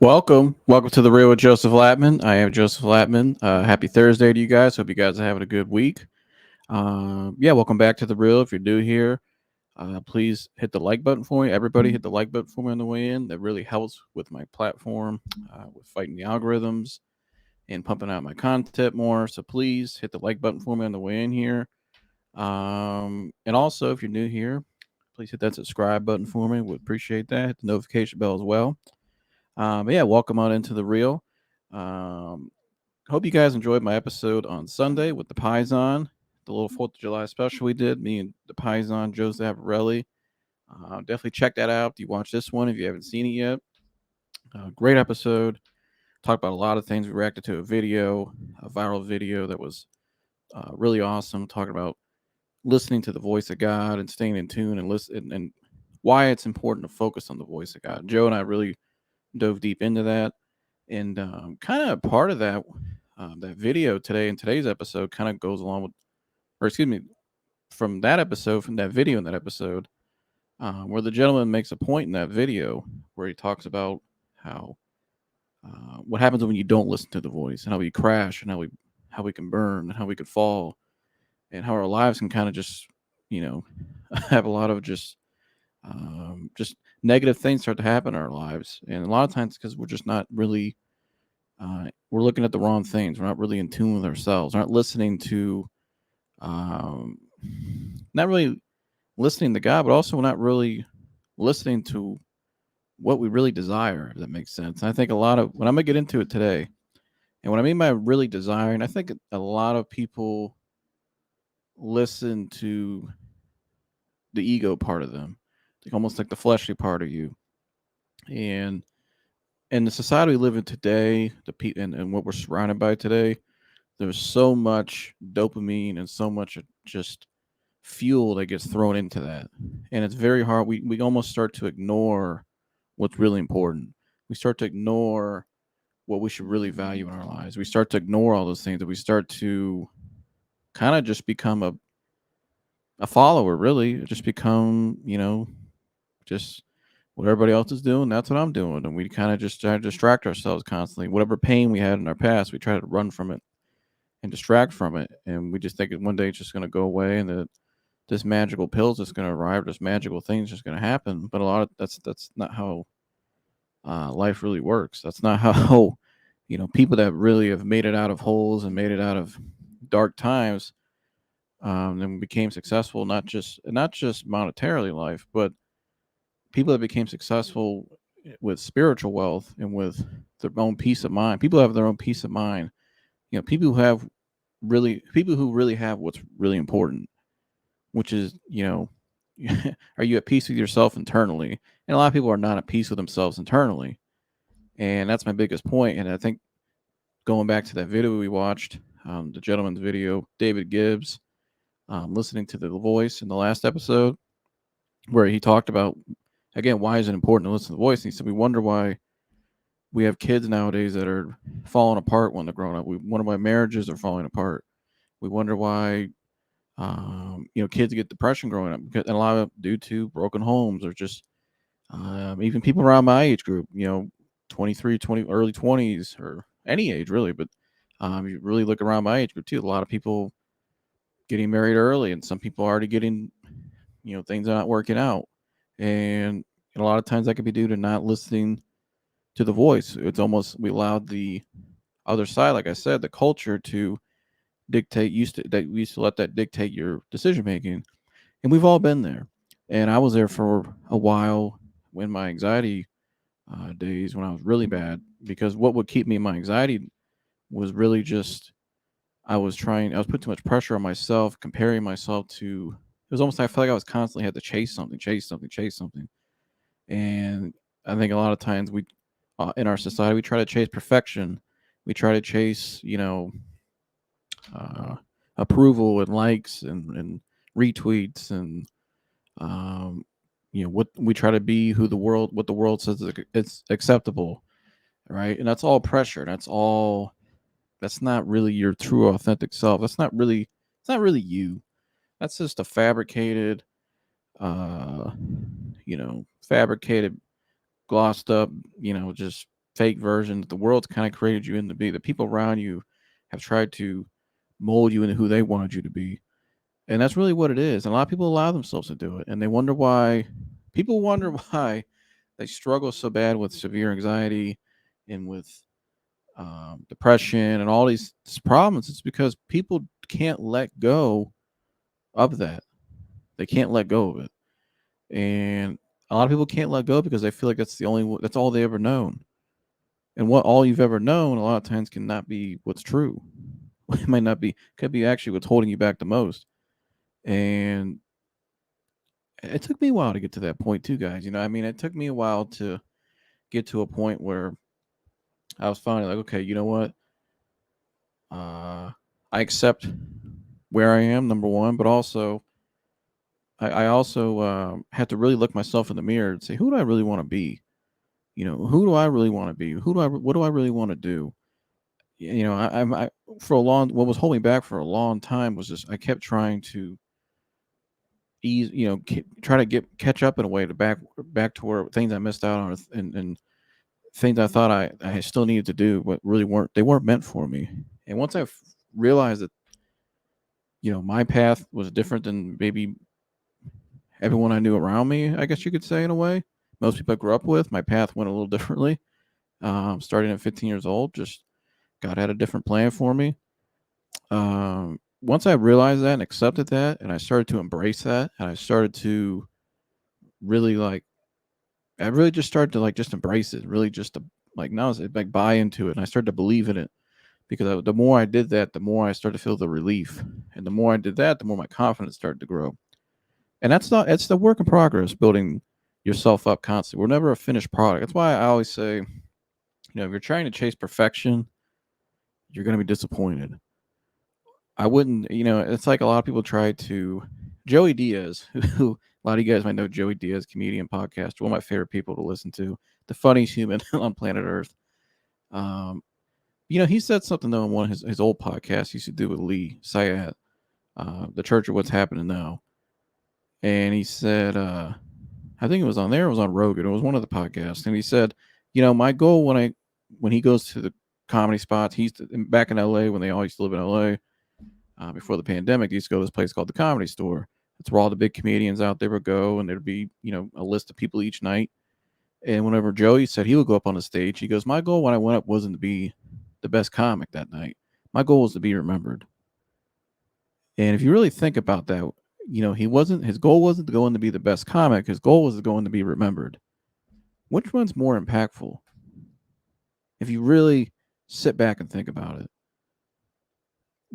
Welcome to the Real with Joseph Latman. I am Joseph Latman. Happy Thursday to you guys. Hope you guys are having a good week. Welcome back to the Real. If you're new here, please hit the like button for me. Everybody, hit the like button for me on the way in. That really helps with my platform, with fighting the algorithms and pumping out my content more. So please hit the like button for me on the way in here. And also, if you're new here, please hit that subscribe button for me. Would appreciate that. Hit the notification bell as well. Welcome on into the Real. Um, Hope you guys enjoyed my episode on Sunday with the Paisan, the little 4th of July special we did, me and the Paisan, Joe Zavarelli. Definitely check that out if you watch this one if you haven't seen it yet. Great episode. Talked about a lot of things. We reacted to a viral video that was really awesome, talking about listening to the voice of God and staying in tune and listen and why it's important to focus on the voice of God. Joe and I really dove deep into that, and kind of part of that video today in today's episode kind of goes along with, or excuse me, from that video in that episode, where the gentleman makes a point in that video where he talks about how what happens when you don't listen to the voice and how we crash and how we can burn and how we could fall and how our lives can kind of just you know have a lot of just negative things start to happen in our lives, and a lot of times because we're just not really we're looking at the wrong things. We're not really in tune with ourselves. We're not listening to, um, not really listening to God, but also not really listening to what we really desire. If that makes sense. And I think a lot of when I'm gonna get into it today, and what I mean by really desiring, I think a lot of people listen to the ego part of them, like almost like the fleshly part of you, and in the society we live in today, and what we're surrounded by today, there's so much dopamine and so much just fuel that gets thrown into that. And it's very hard. We almost start to ignore what's really important. We start to ignore what we should really value in our lives. We start to ignore all those things, that we start to kind of just become a follower, really. Just become, just what everybody else is doing, that's what I'm doing. And we kind of just try to distract ourselves constantly. Whatever pain we had in our past, we try to run from it and distract from it, and we just think that one day it's just going to go away, and that this magical pill's just going to arrive, this magical thing's just going to happen. But a lot of that's not how life really works. That's not how people that really have made it out of holes and made it out of dark times, and became successful, not just monetarily in life, but people that became successful with spiritual wealth and with their own peace of mind. People have their own peace of mind. People who really have what's really important, which is, are you at peace with yourself internally? And a lot of people are not at peace with themselves internally. And that's my biggest point. And I think going back to that video we watched, the gentleman's video, David Gibbs, listening to the voice in the last episode, where he talked about, again, why is it important to listen to the voice? And he said, we wonder why we have kids nowadays that are falling apart when they're growing up. We wonder why marriages are falling apart. We wonder why kids get depression growing up, and a lot of due to broken homes, or just even people around my age group, 23, 20, early 20s, or any age really. But you really look around my age group too, a lot of people getting married early, and some people already getting, things are not working out. And a lot of times that could be due to not listening to the voice. It's almost, we allowed the other side, like I said, the culture to dictate, we used to let that dictate your decision making. And we've all been there. And I was there for a while when my anxiety days, when I was really bad, because what would keep me in my anxiety was really just, I was putting too much pressure on myself, comparing myself to, it was almost like I felt like I was constantly had to chase something, chase something, chase something. And I think a lot of times in our society, we try to chase perfection. We try to chase, uh, approval and likes and retweets, and what we try to be, what the world says it's acceptable, right? And that's all pressure. That's not really your true authentic self. It's not really you. That's just a fabricated, uh fabricated, glossed up, just fake version that the world's kind of created you into be. The people around you have tried to mold you into who they wanted you to be. And that's really what it is. And a lot of people allow themselves to do it. And they wonder why people wonder why they struggle so bad with severe anxiety and with depression and all these problems. It's because people can't let go of that. They can't let go of it. And a lot of people can't let go because they feel like that's all they ever known. And what all you've ever known a lot of times cannot be what's true. It might not be, could be actually what's holding you back the most. And it took me a while to get to that point too, guys. I mean, it took me a while to get to a point where I was finally like, okay, you know what? I accept where I am, number one, but also I also had to really look myself in the mirror and say, who do I really want to be? Who do I really want to be? What do I really want to do? I for a long, what was holding me back for a long time was just I kept trying to ease, try to catch up in a way to back to where things I missed out on, and things I thought I still needed to do, but really weren't meant for me. And once I realized that, my path was different than maybe everyone I knew around me, I guess you could say, in a way, most people I grew up with, my path went a little differently. Starting at 15 years old, just God had a different plan for me. Once I realized that and accepted that, and I started to embrace that, and I started to really I really just started to just embrace it, really just to now it's like buy into it, and I started to believe in it because the more I did that, the more I started to feel the relief, and the more I did that, the more my confidence started to grow. And it's the work in progress, building yourself up constantly. We're never a finished product. That's why I always say, if you're trying to chase perfection, you're going to be disappointed. I wouldn't, it's like a lot of people try to. Joey Diaz, who a lot of you guys might know Joey Diaz, comedian, podcast, one of my favorite people to listen to, the funniest human on planet Earth. Um, he said something though in one of his old podcasts he used to do with Lee Syed, the Church of What's Happening Now. And he said, I think it was on there, it was on Rogan, it was one of the podcasts, and he said, my goal when he goes to the comedy spots, he's back in LA when they all used to live in LA. Before the pandemic, he used to go to this place called the Comedy Store. That's where all the big comedians out there would go, and there'd be, a list of people each night. And whenever Joey said he would go up on the stage, he goes, my goal when I went up wasn't to be the best comic that night. My goal was to be remembered. And if you really think about that, his goal wasn't to go in to be the best comic. His goal was to go in to be remembered. Which one's more impactful? If you really sit back and think about it,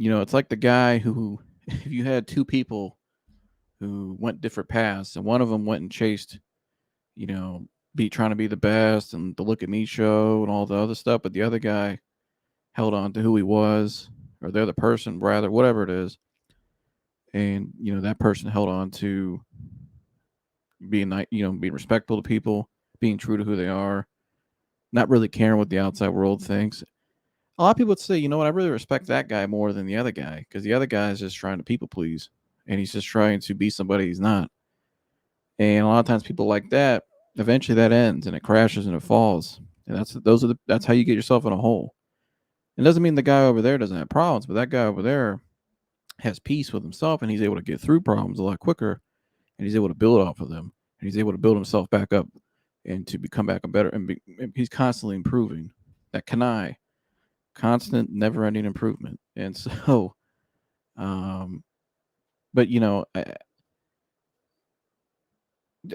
it's like the guy who, if you had two people who went different paths, and one of them went and chased, you know, be trying to be the best and the Look at Me show and all the other stuff, but the other guy held on to who he was, or the other person, rather, whatever it is, and that person held on to being being respectful to people, being true to who they are, not really caring what the outside world thinks. A lot of people would say, you know what, I really respect that guy more than the other guy, because the other guy is just trying to people please, and he's just trying to be somebody he's not. And a lot of times people like that, eventually that ends and it crashes and it falls. And that's how you get yourself in a hole. It doesn't mean the guy over there doesn't have problems, but that guy over there has peace with himself, and he's able to get through problems a lot quicker, and he's able to build off of them, and he's able to build himself back up and to become back a better, and he's constantly improving. That Kanai, constant, never-ending improvement. And so, um, but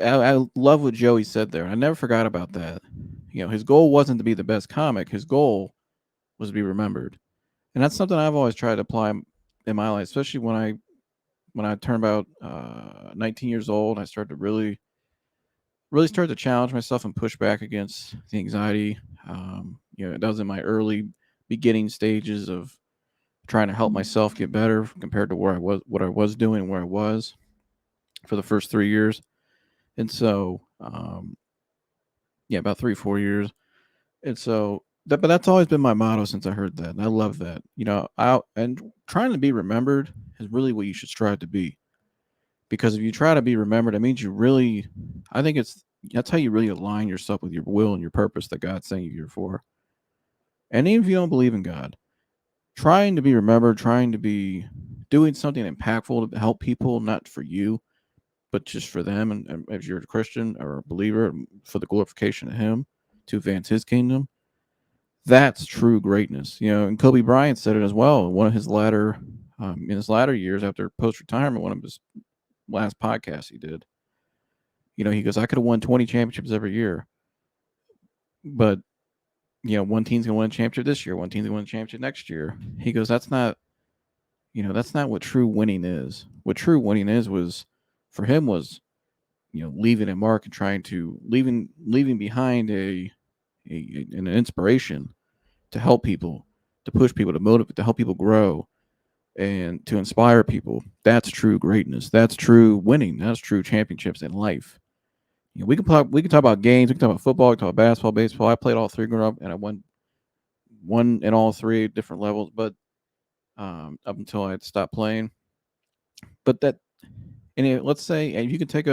I love what Joey said there. I never forgot about that. His goal wasn't to be the best comic. His goal was to be remembered, and that's something I've always tried to apply in my life, especially when I turned about 19 years old. I started to really start to challenge myself and push back against the anxiety. That was in my early beginning stages of trying to help myself get better compared to where I was, what I was doing, where I was for the first 3 years. And so, yeah, about 3, 4 years. And so but that's always been my motto since I heard that. And I love that. And trying to be remembered is really what you should strive to be. Because if you try to be remembered, it means I think it's That's how you really align yourself with your will and your purpose that God's saying you're here for. And even if you don't believe in God, trying to be remembered, trying to be doing something impactful to help people, not for you, but just for them. And if you're a Christian or a believer, for the glorification of Him, to advance His kingdom, that's true greatness. And Kobe Bryant said it as well. In his latter years after post retirement, one of his last podcasts he did, he goes, I could have won 20 championships every year, but one team's gonna win a championship this year, one team's gonna win a championship next year. He goes, that's not what true winning is. What true winning is was for him was, leaving a mark and trying to leaving behind an inspiration to help people, to push people, to motivate, to help people grow, and to inspire people. That's true greatness. That's true winning. That's true championships in life. We can talk about games. We can talk about football. We can talk about basketball, baseball. I played all three growing up, and I won one in all three different levels. But up until I had to stop playing. But let's say, if you can take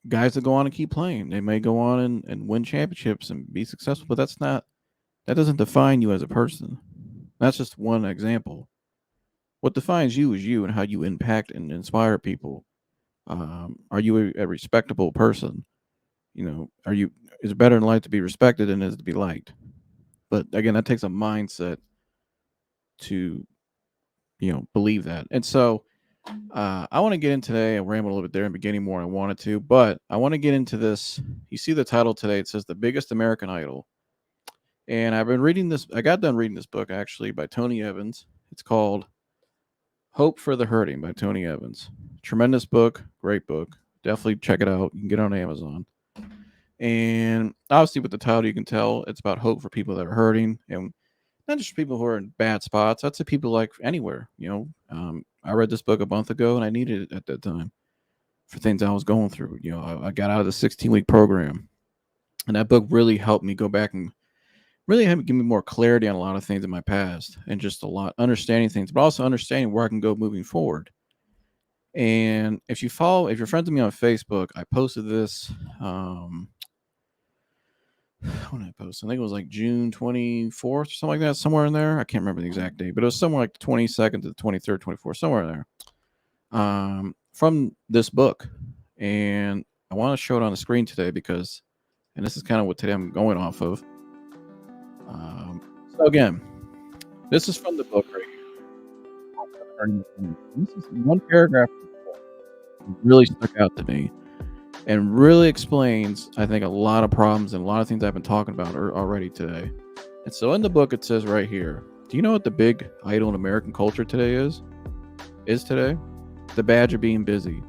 guys that go on and keep playing, they may go on and win championships and be successful. But that doesn't define you as a person. That's just one example. What defines you is you and how you impact and inspire people. Are you a respectable person? Are you? It's better in life to be respected than it is to be liked. But again, that takes a mindset to believe that. And so I want to get into today. I rambled a little bit there in the beginning more than I wanted to, but I want to get into this. You see the title today. It says The Biggest American Idol. And I've been reading this. I got done reading this book actually by Tony Evans. It's called Hope for the Hurting by Tony Evans. Tremendous book. Great book. Definitely check it out. You can get it on Amazon. And obviously, with the title, you can tell it's about hope for people that are hurting, and not just people who are in bad spots. That's the people like anywhere. I read this book a month ago, and I needed it at that time for things I was going through. I got out of the 16-week program, and that book really helped me go back and really helped me give me more clarity on a lot of things in my past, and just a lot understanding things, but also understanding where I can go moving forward. And if you're friends with me on Facebook, I posted this. When I posted, I think it was like June 24th or something like that, somewhere in there. I can't remember the exact date, but it was somewhere like the 22nd to the 23rd, 24th, somewhere in there. From this book. And I want to show it on the screen today because, and this is kind of what today I'm going off of. So again, this is from the book right here. This is one paragraph that really stuck out to me and really explains, I think, a lot of problems and a lot of things I've been talking about already today. And so in the book, it says right here, do you know what the big idol in American culture today is? Today? The badge of being busy.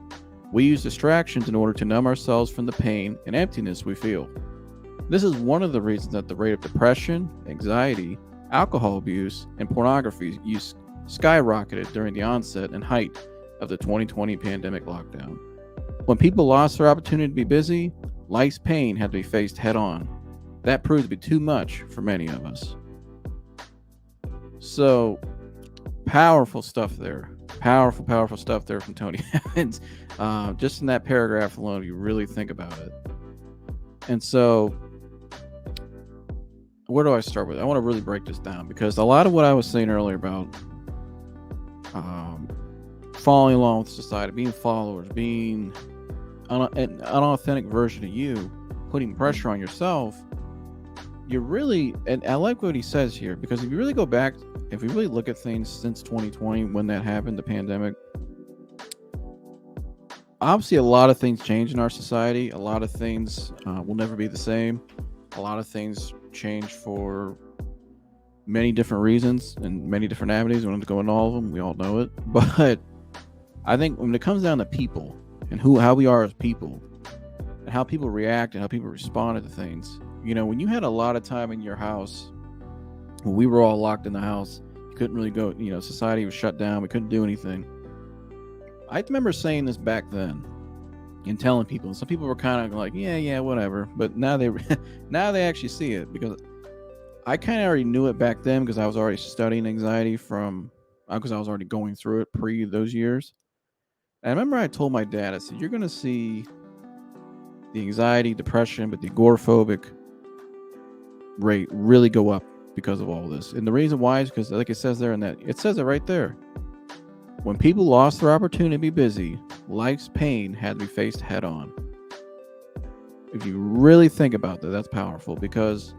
We use distractions in order to numb ourselves from the pain and emptiness we feel. This is one of the reasons that the rate of depression, anxiety, alcohol abuse, and pornography use skyrocketed during the onset and height of the 2020 pandemic lockdown. When people lost their opportunity to be busy, life's pain had to be faced head on. That proved to be too much for many of us. So, powerful stuff there. Powerful stuff there from Tony Evans. Just in that paragraph alone, if you really think about it. And so, where do I start with? I want to really break this down because a lot of what I was saying earlier about following along with society, being followers, being an unauthentic version of you, putting pressure on yourself, and I like what he says here, because if you really go back, if we really look at things since 2020, when that happened, the pandemic, obviously a lot of things change in our society. A lot of things will never be the same. A lot of things change for many different reasons and many different avenues. We don't have to go into all of them. We all know it. But I think when it comes down to people and how we are as people and how people react and how people respond to things, when you had a lot of time in your house, when we were all locked in the house, you couldn't really go, society was shut down. We couldn't do anything. I remember saying this back then and telling people, and some people were kind of like, yeah, whatever. But now they actually see it, because I kind of already knew it back then, because I was already studying anxiety because I was already going through it pre those years. And I remember I told my dad, I said, you're going to see the anxiety, depression, but the agoraphobic rate really go up because of all this. And the reason why is because, like it says there in that, it says it right there. When people lost their opportunity to be busy, life's pain had to be faced head on. If you really think about that, that's powerful, because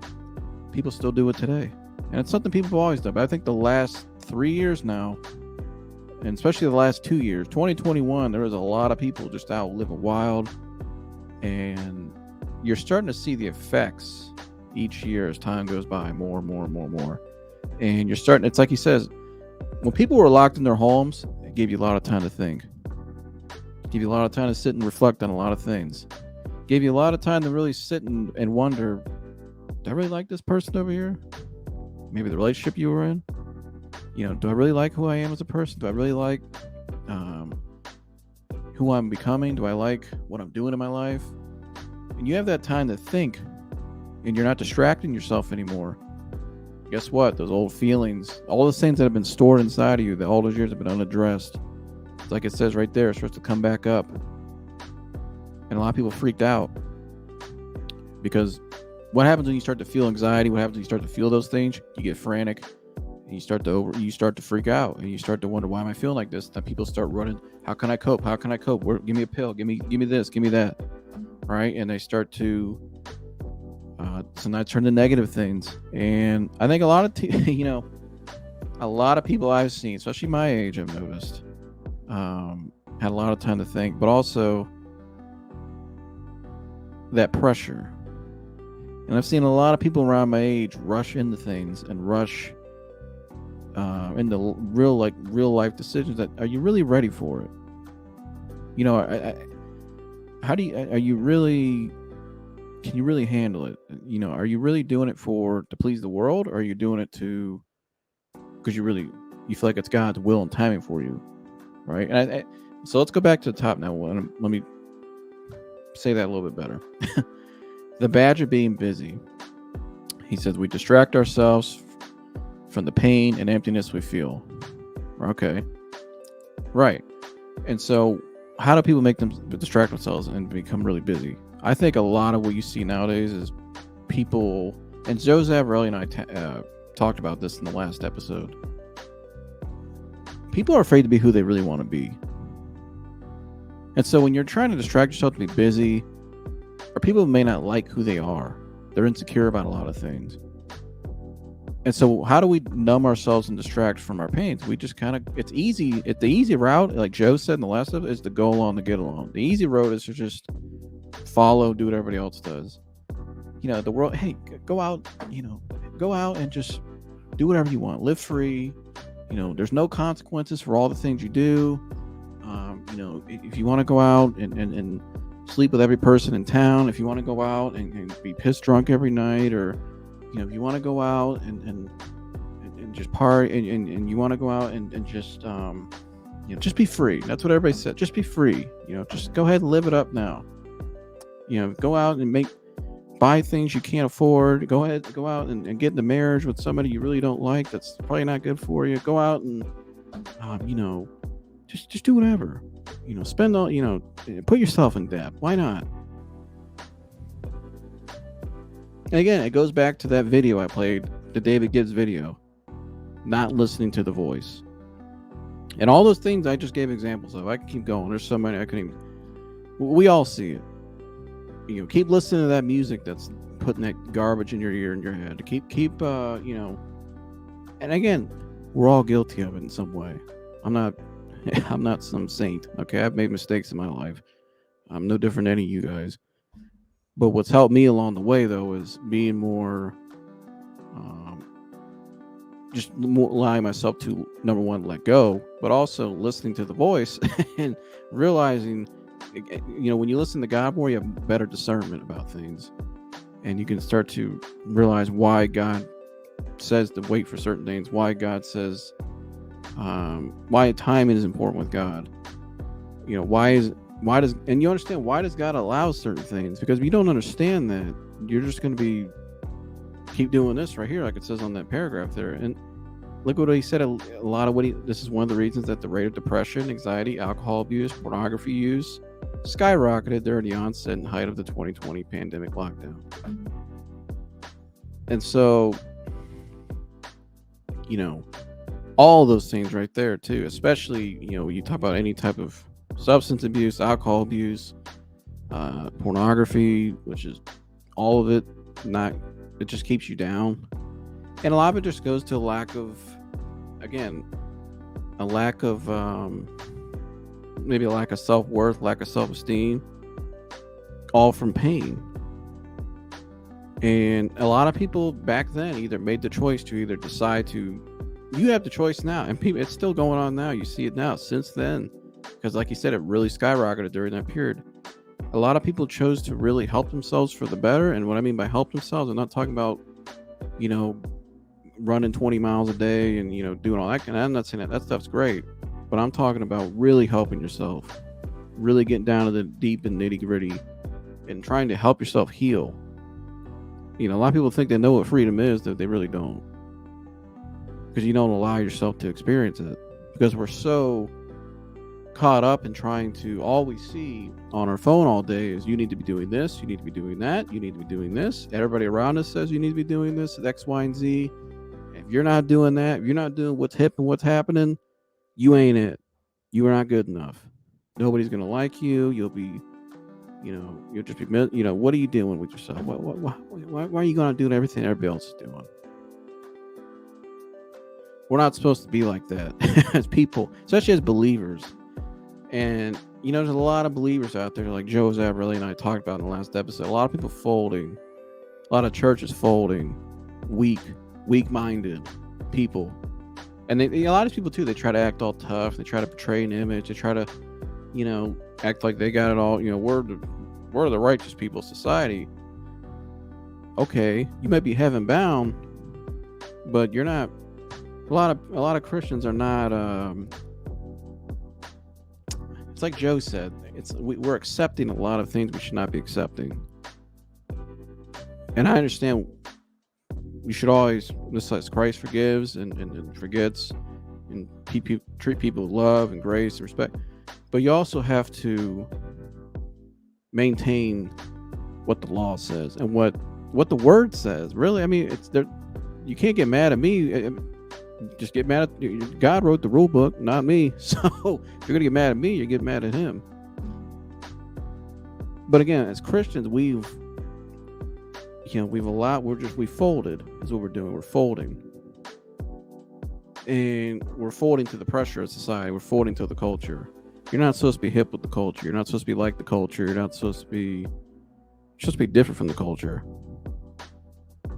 people still do it today. And it's something people have always done. But I think the last 3 years now, and especially the last 2 years, 2021, there was a lot of people just out living wild. And you're starting to see the effects each year as time goes by, more and more and more and more. And you're starting, it's like he says, when people were locked in their homes, it gave you a lot of time to think. It gave you a lot of time to sit and reflect on a lot of things. It gave you a lot of time to really sit and wonder, do I really like this person over here? Maybe the relationship you were in. Do I really like who I am as a person? Do I really like who I'm becoming? Do I like what I'm doing in my life? And you have that time to think, and you're not distracting yourself anymore. Guess what? Those old feelings, all those things that have been stored inside of you, that all those years have been unaddressed, it's like it says right there, it starts to come back up. And a lot of people freaked out, because what happens when you start to feel anxiety? What happens when you start to feel those things? You get frantic, and you start to freak out, and you start to wonder, why am I feeling like this? Then people start running. How can I cope? How can I cope? Give me a pill. Give me this. Give me that. Right? And they start to sometimes turn to negative things. And I think a lot of a lot of people I've seen, especially my age, I've noticed, had a lot of time to think, but also that pressure. And I've seen a lot of people around my age rush into things and rush into real life decisions. That, are you really ready for it? Can you really handle it? Are you really doing it to please the world, or are you doing it because you feel like it's God's will and timing for you, right? And so let's go back to the top now. Let me say that a little bit better. The badge of being busy. He says we distract ourselves from the pain and emptiness we feel. Okay. Right. And so how do people make them distract themselves and become really busy? I think a lot of what you see nowadays is people, and Joe Zavarelli and I talked about this in the last episode. People are afraid to be who they really want to be. And so when you're trying to distract yourself to be busy, or people may not like who they are, they're insecure about a lot of things. And so how do we numb ourselves and distract from our pains? We just it's easy. The easy route, like Joe said in the last episode, is to go along to get along. The easy road is to just follow, do what everybody else does. The world, hey, go out and just do whatever you want. Live free. There's no consequences for all the things you do. If you want to go out and sleep with every person in town, if you want to go out and be pissed drunk every night, or if you want to go out and just party, and you want to go out and just just be free. That's what everybody said. Just be free. Just go ahead and live it up now. Go out and buy things you can't afford. Go out and get in a marriage with somebody you really don't like. That's probably not good for you. Go out and just do whatever. Spend all, put yourself in debt. Why not? And again, it goes back to that video I played, the David Gibbs video, not listening to the voice. And all those things I just gave examples of. I can keep going. There's so many I couldn't even. We all see it. Keep listening to that music that's putting that garbage in your ear and your head. Keep and again, we're all guilty of it in some way. I'm not some saint. Okay, I've made mistakes in my life. I'm no different than any of you guys. But what's helped me along the way, though, is being more, just more allowing myself to, number one, let go, but also listening to the voice and realizing, when you listen to God more, you have better discernment about things, and you can start to realize why God says to wait for certain things, why God says, why timing is important with God. And you understand why does God allow certain things? Because if you don't understand that, you're just going to keep doing this right here, like it says on that paragraph there. And look what he said. This is one of the reasons that the rate of depression, anxiety, alcohol abuse, pornography use, skyrocketed during the onset and height of the 2020 pandemic lockdown. And so, all those things right there too, especially, you talk about any type of substance abuse, alcohol abuse, pornography, which is all of it, it just keeps you down. And a lot of it just goes to a lack of maybe a lack of self-worth, lack of self-esteem, all from pain. And a lot of people back then either made the choice to either decide to, you have the choice now, and people, it's still going on now. You see it now since then, because like you said, it really skyrocketed during that period. A lot of people chose to really help themselves for the better. And what I mean by help themselves, I'm not talking about, running 20 miles a day and, doing all that. And I'm not saying that stuff's great, but I'm talking about really helping yourself, really getting down to the deep and nitty gritty and trying to help yourself heal. A lot of people think they know what freedom is, that they really don't, because you don't allow yourself to experience it, because we're so caught up in trying to, all we see on our phone all day is, you need to be doing this, you need to be doing that, you need to be doing this. Everybody around us says you need to be doing this, X, Y, and Z. If you're not doing that, if you're not doing what's hip and what's happening, you ain't it. You are not good enough. Nobody's gonna like you. You'll be, you'll just be, what are you doing with yourself? Why are you gonna do everything everybody else is doing? We're not supposed to be like that as people, especially as believers. And there's a lot of believers out there, like Joe Zabarelli and I talked about in the last episode. A lot of people folding, a lot of churches folding, weak-minded people. And a lot of people too, they try to act all tough, they try to portray an image, they try to, act like they got it all. We're the righteous people of society. Okay, you might be heaven bound, but you're not. A lot of Christians are not. It's like Joe said. We're accepting a lot of things we should not be accepting. And I understand we should always, just as Christ forgives and forgets, and treat people with love and grace and respect. But you also have to maintain what the law says and what the word says. Really, I mean, it's there. You can't get mad at me. Just get mad at God. Wrote the rule book, not me. So if you're gonna get mad at me, you get mad at him. But again, as Christians, we folded is what we're doing. We're folding. And we're folding to the pressure of society. We're folding to the culture. You're not supposed to be hip with the culture. You're not supposed to be like the culture. You're supposed to be different from the culture.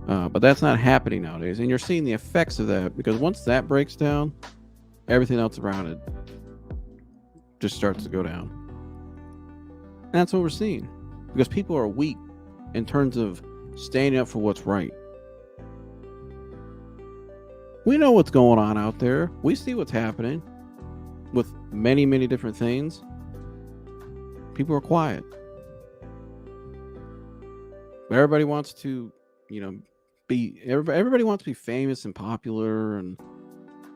But that's not happening nowadays. And you're seeing the effects of that, because once that breaks down, everything else around it just starts to go down. And that's what we're seeing, because people are weak in terms of standing up for what's right. We know what's going on out there. We see what's happening with many, many different things. People are quiet. Everybody wants to, everybody wants to be famous and popular, and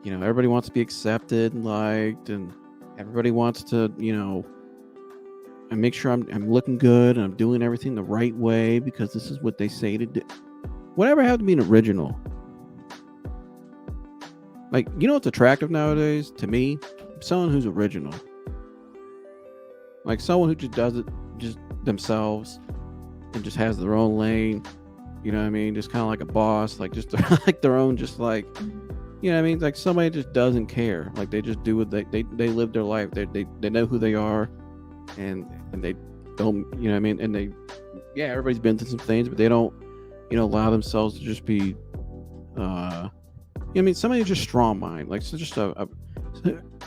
everybody wants to be accepted and liked, and everybody wants to, and make sure I'm looking good and I'm doing everything the right way because this is what they say to do. Whatever happened to being original? Like, what's attractive nowadays to me? Someone who's original. Like someone who just does it just themselves and just has their own lane. You know what I mean? Just kind of like a boss, like just like their own, just like, like somebody just doesn't care. Like they just do what they live their life. They know who they are, and they don't, and everybody's been through some things, but they don't, allow themselves to just be, somebody just strong mind, like so just a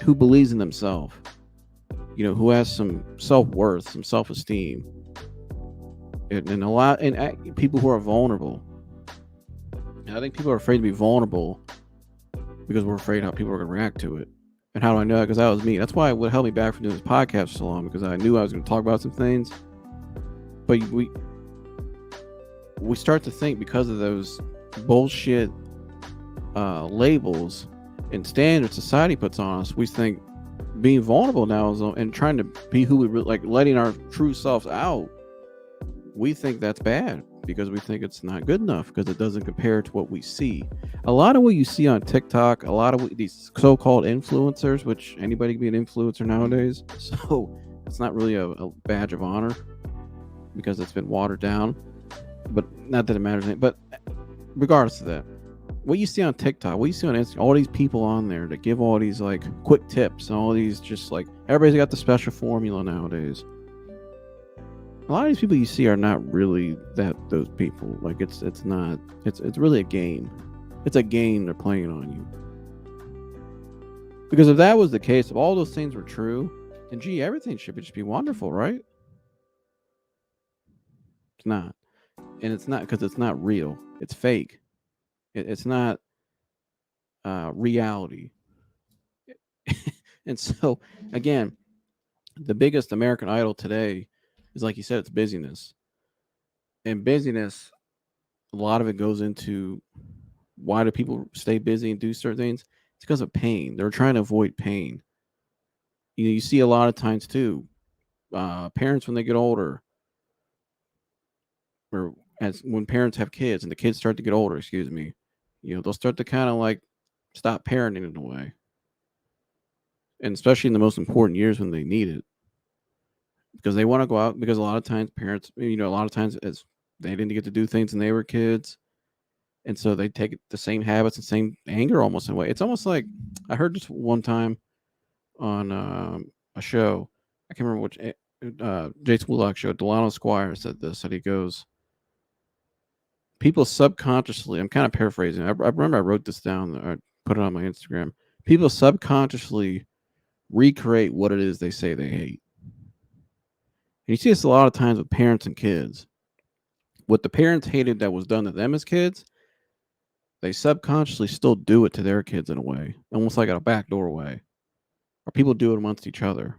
who believes in themselves, who has some self-worth, some self-esteem. And a lot, and people who are vulnerable. And I think people are afraid to be vulnerable because we're afraid how people are going to react to it. And how do I know that? Because that was me. That's why it would help me back from doing this podcast for so long, because I knew I was going to talk about some things. But we start to think, because of those bullshit labels and standards society puts on us, we think being vulnerable now and trying to be who we really like, letting our true selves out, we think that's bad because we think it's not good enough because it doesn't compare to what we see. A lot of what you see on TikTok, a lot of these so-called influencers, which anybody can be an influencer nowadays, so it's not really a badge of honor because it's been watered down. But not that it matters, but regardless of that, what you see on TikTok, what you see on Instagram, all these people on there that give all these like quick tips and all these just like everybody's got the special formula nowadays. A lot of these people you see are not really those people. Like it's not it's really a game. It's a game they're playing on you. Because if that was the case, if all those things were true, then gee, everything should just be wonderful, right? It's not, and it's not because it's not real. It's fake. It's not reality. And so, again, the biggest American idol today is like you said, it's busyness. And busyness, a lot of it goes into why do people stay busy and do certain things? It's because of pain. They're trying to avoid pain. You see a lot of times too, parents when they get older, or as when parents have kids and the kids start to get older, excuse me, they'll start to kind of like stop parenting in a way, and especially in the most important years when they need it, because they want to go out. Because a lot of times parents, a lot of times as they didn't get to do things when they were kids, and so they take the same habits and same anger almost in a way. It's almost like I heard this one time on a show. I can't remember which Jason Willock show. Delano Squire said this. That he goes, people subconsciously. I'm kind of paraphrasing. I remember I wrote this down. I put it on my Instagram. People subconsciously recreate what it is they say they hate. And you see this a lot of times with parents and kids. What the parents hated that was done to them as kids, they subconsciously still do it to their kids in a way, almost like a backdoor way. Or people do it amongst each other.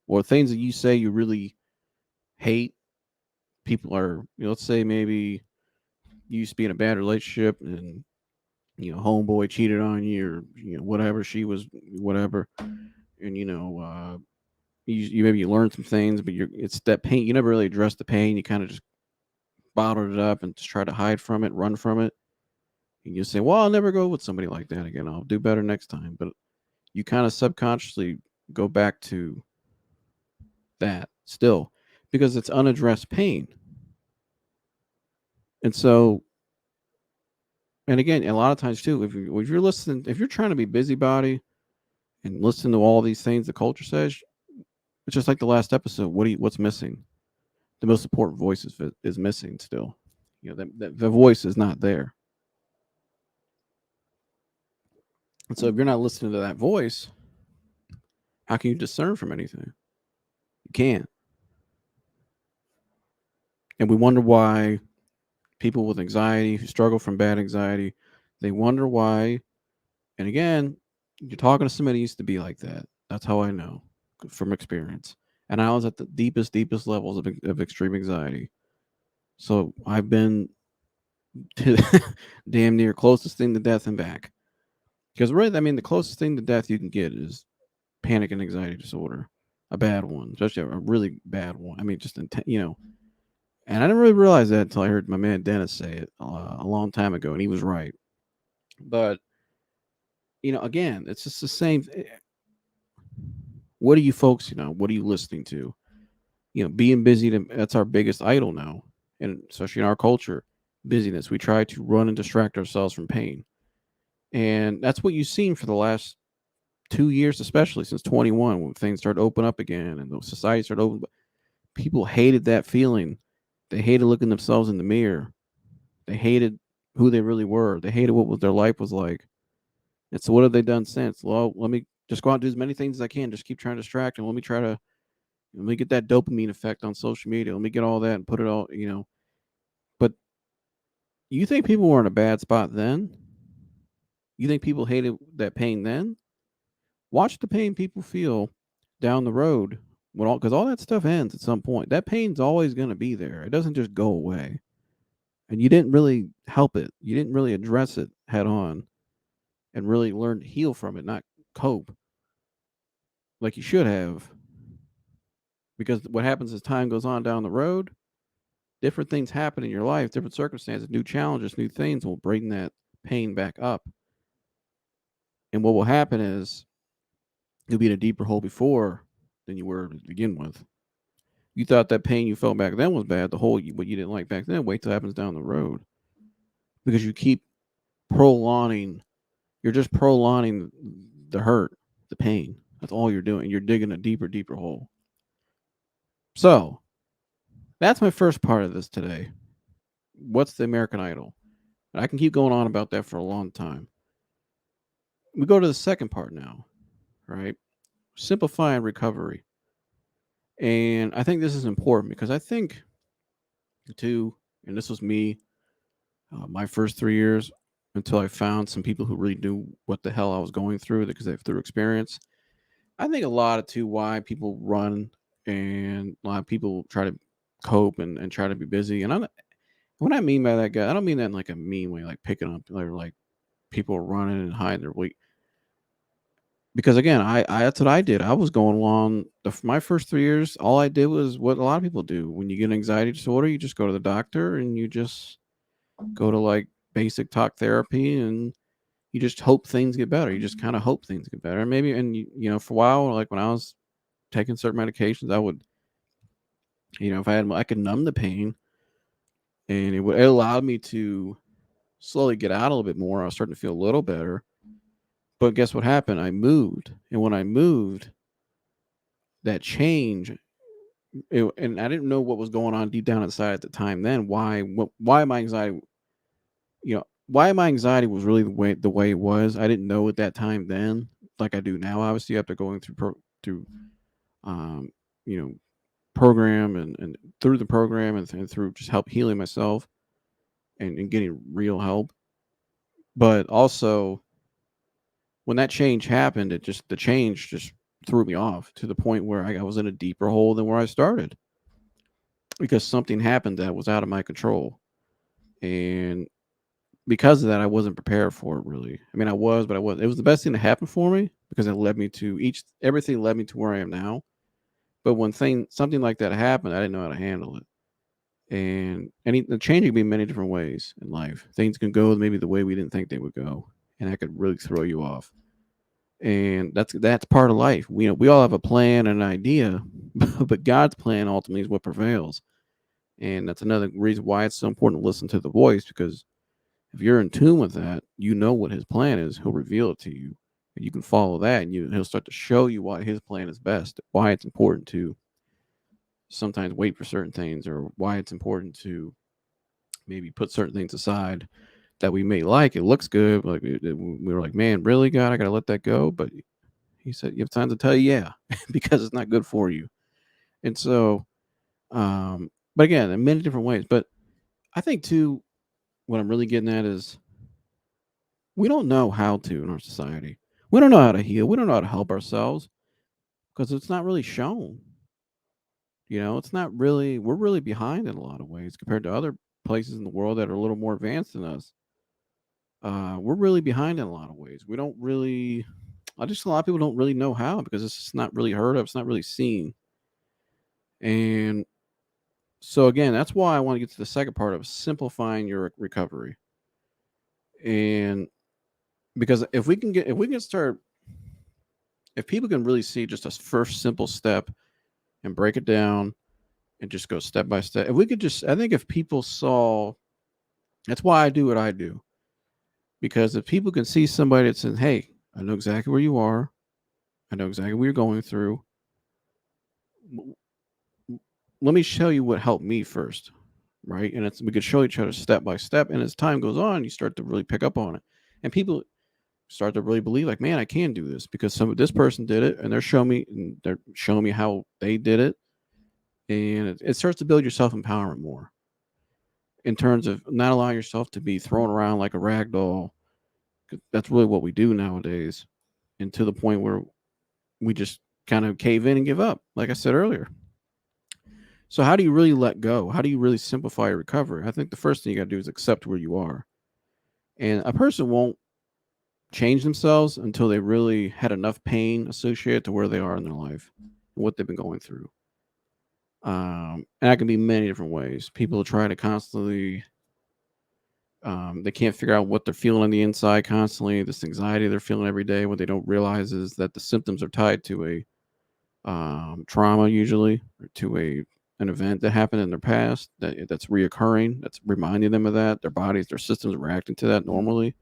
Or things that you say you really hate, people are, let's say maybe you used to be in a bad relationship and, homeboy cheated on you or, whatever, she was, whatever. And, you maybe you learn some things, but it's that pain. You never really address the pain. You kind of just bottled it up and just try to hide from it, run from it. And you say, well, I'll never go with somebody like that again. I'll do better next time. But you kind of subconsciously go back to that still because it's unaddressed pain. And so, and again, a lot of times too, if you're listening, if you're trying to be busybody and listen to all these things the culture says, it's just like the last episode. What's missing? The most important voice is missing still. The voice is not there. And so if you're not listening to that voice, how can you discern from anything? You can't. And we wonder why people with anxiety who struggle from bad anxiety, they wonder why. And again, you're talking to somebody who used to be like that. That's how I know from experience. And I was at the deepest levels of extreme anxiety. So I've been to damn near closest thing to death and back. Because really, I mean, the closest thing to death you can get is panic and anxiety disorder, a bad one, especially a really bad one. I mean, just and I didn't really realize that until I heard my man Dennis say it a long time ago, and he was right. But again, it's just the same. What are you focusing on? What are you listening to? Being busy. That's our biggest idol now, and especially in our culture, busyness. We try to run and distract ourselves from pain, and that's what you've seen for the last 2 years, especially since 21, when things started to open up again and the society started open. People hated that feeling. They hated looking themselves in the mirror. They hated who they really were. They hated what their life was like. And so, what have they done since? Well, let me just go out and do as many things as I can. Just keep trying to distract, and let me get that dopamine effect on social media. Let me get all that and put it all. But you think people were in a bad spot then? You think people hated that pain then? Watch the pain people feel down the road because all that stuff ends at some point. That pain's always going to be there. It doesn't just go away. And you didn't really help it. You didn't really address it head on and really learn to heal from it, not cope. like you should have. Because what happens as time goes on down the road, different things happen in your life, different circumstances, new challenges, new things will bring that pain back up. And what will happen is you'll be in a deeper hole before than you were to begin with. You thought that pain you felt back then was bad, the hole what you didn't like back then, wait till it happens down the road. Because you keep prolonging, you're just prolonging the hurt, the pain. That's all you're doing. You're digging a deeper, deeper hole. So that's my first part of this today. What's the American Idol? And I can keep going on about that for a long time. We go to the second part now, right? Simplifying recovery. And I think this is important because I think, too, and this was me, my first 3 years until I found some people who really knew what the hell I was going through because they through experience. I think a lot of too why people run and a lot of people try to cope and try to be busy. And what I mean by that, guy, I don't mean that in like a mean way, like picking up, like people are running and hiding their weight. Because again, I that's what I did. I was going along my first 3 years. All I did was what a lot of people do. When you get an anxiety disorder, you just go to the doctor and you just go to like basic talk therapy and you just hope things get better. You just kind of hope things get better. Maybe, and for a while, like when I was taking certain medications, I would, if I had, I could numb the pain, and it allowed me to slowly get out a little bit more. I was starting to feel a little better. But guess what happened? I moved, and when I moved, that change, and I didn't know what was going on deep down inside at the time. Then why my anxiety, why my anxiety was really the way it was. I didn't know at that time then, like I do now. Obviously, after going through um, you know, program and through the program and through just help healing myself and getting real help. But also, when that change happened, the change just threw me off to the point where I was in a deeper hole than where I started because something happened that was out of my control. And because of that, I wasn't prepared for it really. I mean, I was, but I wasn't. It was the best thing to happen for me because it led me to everything led me to where I am now. But when something like that happened, I didn't know how to handle it. And the change can be many different ways in life. Things can go maybe the way we didn't think they would go, and that could really throw you off. And that's part of life. We all have a plan and an idea, but God's plan ultimately is what prevails. And that's another reason why it's so important to listen to the voice, because if you're in tune with that, you know what his plan is. He'll reveal it to you, and you can follow that, and he'll start to show you why his plan is best, why it's important to sometimes wait for certain things, or why it's important to maybe put certain things aside that we may like. It looks good, like we were like, man, really, God, I gotta let that go. But he said, you have time to tell you, yeah, because it's not good for you. And so, but again, in many different ways. But I think too, what I'm really getting at is we don't know how to in our society. We don't know how to heal. We don't know how to help ourselves because it's not really shown. It's not really, we're really behind in a lot of ways compared to other places in the world that are a little more advanced than us. We're really behind in a lot of ways. We don't really, I just, a lot of people don't really know how because it's just not really heard of. It's not really seen. And so, again, that's why I want to get to the second part of simplifying your recovery. And because if we can start, if people can really see just a first simple step and break it down and just go step by step, if we could just, I think if people saw, that's why I do what I do. Because if people can see somebody that says, hey, I know exactly where you are, I know exactly what you're going through. Let me show you what helped me first, right? And we could show each other step by step. And as time goes on, you start to really pick up on it, and people start to really believe, like, man, I can do this because this person did it, and they're showing me how they did it, and it starts to build your self empowerment more in terms of not allowing yourself to be thrown around like a rag doll. 'Cause that's really what we do nowadays, and to the point where we just kind of cave in and give up, like I said earlier. So how do you really let go? How do you really simplify your recovery? I think the first thing you got to do is accept where you are. And a person won't, change themselves until they really had enough pain associated to where they are in their life and what they've been going through. And that can be many different ways. People try to constantly, they can't figure out what they're feeling on the inside constantly. This anxiety they're feeling every day. What they don't realize is that the symptoms are tied to a trauma, usually, or to an event that happened in their past that's reoccurring. That's reminding them of that. Their bodies, their systems are reacting to that normally.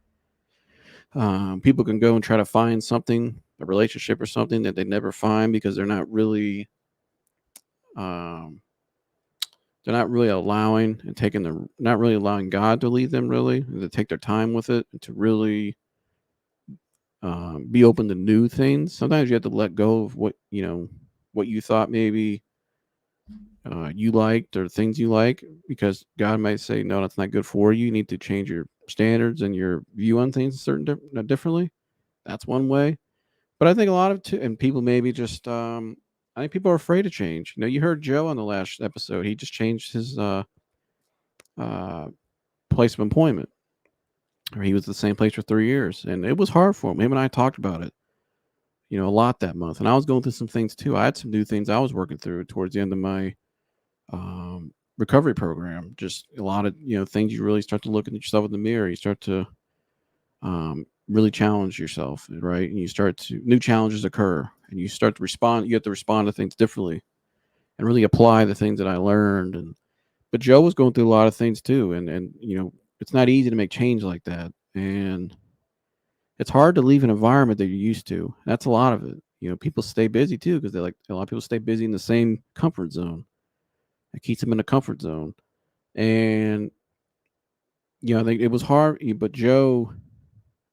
People can go and try to find something, a relationship or something that they never find because um, they're not really allowing and taking the not really allowing God to lead them really, and to take their time with it and to really be open to new things. Sometimes you have to let go of what you thought maybe you liked or things you like, because God might say no, that's not good for you. You need to change your standards and your view on things differently. That's one way. But I think a lot of and people maybe just I think people are afraid to change. You heard Joe on the last episode. He just changed his uh, place of employment. Or he was the same place for 3 years, and it was hard for him. Him and I talked about it, a lot that month. And I was going through some things too. I had some new things I was working through towards the end of my recovery program. Just a lot of things you really start to look at yourself in the mirror. You start to really challenge yourself, right? And you start to new challenges occur, and you start to respond. You have to respond to things differently, and really apply the things that I learned. And but Joe was going through a lot of things too, and it's not easy to make change like that, and it's hard to leave an environment that you're used to. That's a lot of it. People stay busy too because they like a lot of people stay busy in the same comfort zone. It keeps them in a comfort zone, and I think it was hard. But Joe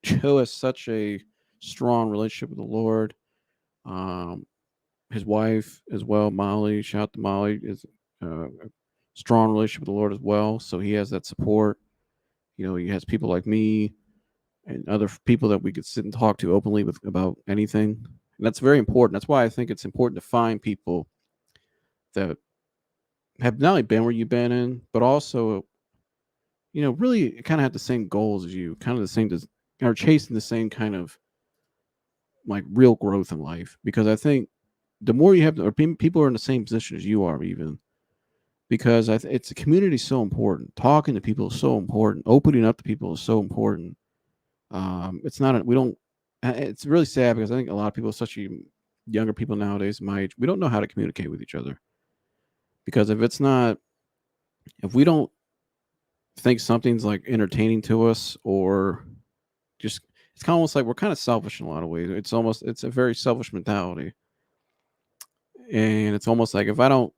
has such a strong relationship with the Lord. Um, his wife as well, Molly. Shout out to Molly, is a strong relationship with the Lord as well. So he has that support. He has people like me and other people that we could sit and talk to openly with about anything. And that's very important. That's why I think it's important to find people that have not only been where you've been in, but also, really kind of have the same goals as you, kind of the same, are chasing the same kind of like real growth in life. Because I think the more you have, or people are in the same position as you are, even because it's a community is so important. Talking to people is so important. Opening up to people is so important. It's not we don't. It's really sad because I think a lot of people, especially younger people nowadays, my age, we don't know how to communicate with each other. Because if we don't think something's like entertaining to us, or just it's kind of almost like we're kind of selfish in a lot of ways. It's a very selfish mentality, and it's almost like if I don't,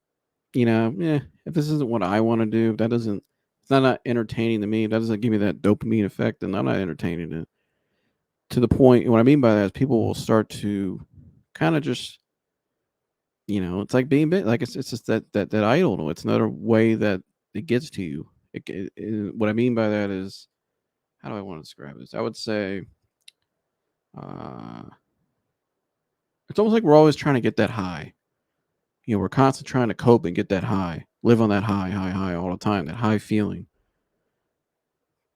if this isn't what I want to do, if that doesn't, it's not entertaining to me. If that doesn't give me that dopamine effect, then I'm not entertaining it. To the point, what I mean by that is people will start to kind of just, it's like being bit, like it's just that idol. It's another way that it gets to you. What I mean by that is, how do I want to describe this? I would say, uh, it's almost like we're always trying to get that high. We're constantly trying to cope and get that high, live on that high all the time, that high feeling.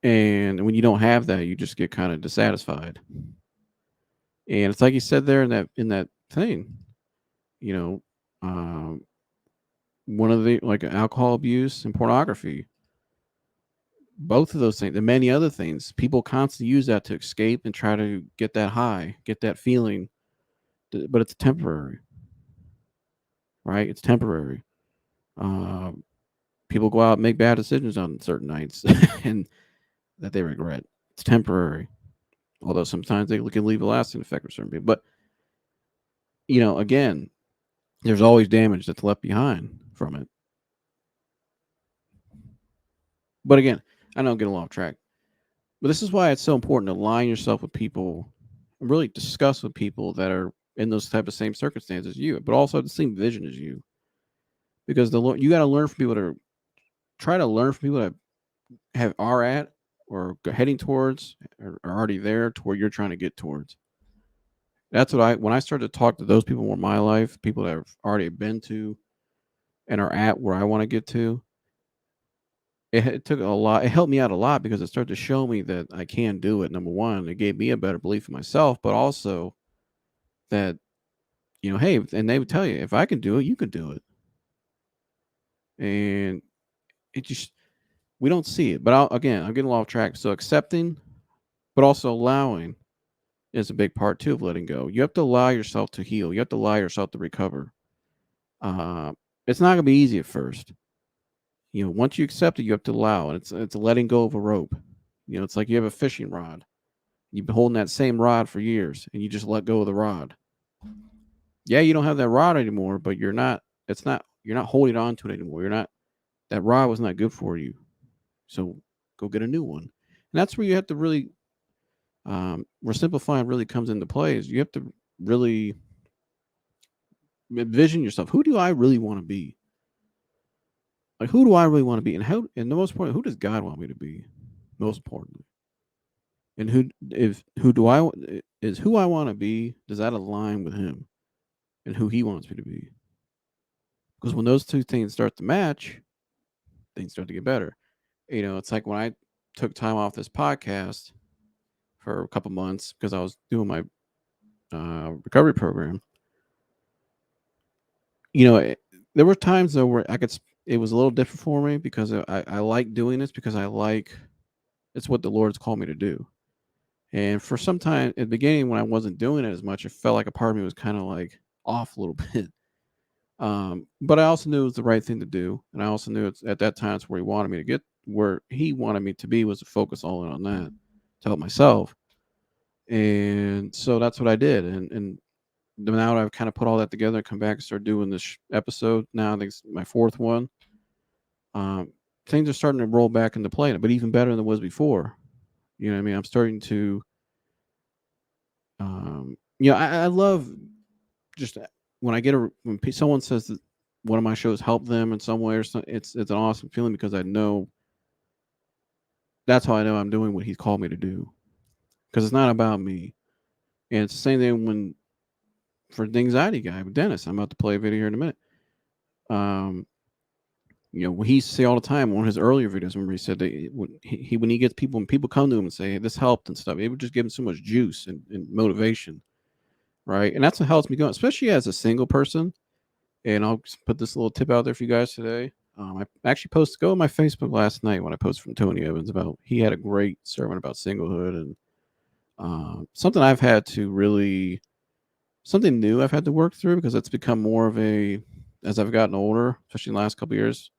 And when you don't have that, you just get kind of dissatisfied. And it's like you said there in that thing, you know, um, one of the like alcohol abuse and pornography, both of those things, and many other things, people constantly use that to escape and try to get that high, get that feeling, but it's temporary, right? It's temporary. Um, People go out and make bad decisions on certain nights, and that they regret. It's temporary, although sometimes they can leave a lasting effect with certain people. But again, there's always damage that's left behind from it. But again, I don't get a little off track. But this is why it's so important to align yourself with people and really discuss with people that are in those type of same circumstances as you, but also the same vision as you. Because you got to learn from people that try to learn from people that are at or heading towards or are already there to where you're trying to get towards. That's when I started to talk to those people in my life, people that have already been to and are at where I want to get to. it took a lot. It helped me out a lot because it started to show me that I can do it. Number one, it gave me a better belief in myself, but also that, hey, and they would tell you, if I can do it, you can do it. And it just, we don't see it. But again, I'm getting a lot off track. So accepting, but also allowing is a big part too of letting go. You have to allow yourself to heal. You have to allow yourself to recover. Uh, it's not gonna be easy at first. Once you accept it, you have to allow, and it's letting go of a rope. It's like you have a fishing rod. You've been holding that same rod for years, and you just let go of the rod. Yeah, you don't have that rod anymore, but you're not. It's not. You're not holding on to it anymore. You're not. That rod was not good for you. So go get a new one. And that's where you have to really, where simplifying really comes into play. Is you have to really envision yourself. Who do I really want to be? Like, who do I really want to be? And how? And the most important, who does God want me to be? Most importantly, and who do I is who I want to be? Does that align with Him and who He wants me to be? Because when those two things start to match, things start to get better. It's like when I took time off this podcast for a couple months because I was doing my recovery program. There were times though where it was a little different for me because I like doing this because it's what the Lord's called me to do. And for some time at the beginning when I wasn't doing it as much, it felt like a part of me was kind of like off a little bit. But I also knew it was the right thing to do. And I also knew it's at that time it's where he wanted me to be was to focus all in on that to help myself. And so that's what I did. And now that I've kind of put all that together and come back and start doing this episode, now I think it's my fourth one. Um, Things are starting to roll back into play, but even better than it was before. You know what I mean? I'm starting to, I love just when I get when someone says that one of my shows helped them in some way or something, it's an awesome feeling because I know that's how I know I'm doing what he's called me to do because it's not about me. And it's the same thing when for the anxiety guy with Dennis. I'm about to play a video here in a minute. Um, when he say all the time on one of his earlier videos, remember he said that when he gets people when people come to him and say, hey, this helped and stuff, it would just give him so much juice and motivation, right? And that's what helps me go, especially as a single person. And I'll just put this little tip out there for you guys today. I actually go on my Facebook last night when I posted from Tony Evans about he had a great sermon about singlehood and something I've had to really something new I've had to work through because it's become more of a as I've gotten older, especially in the last couple of years,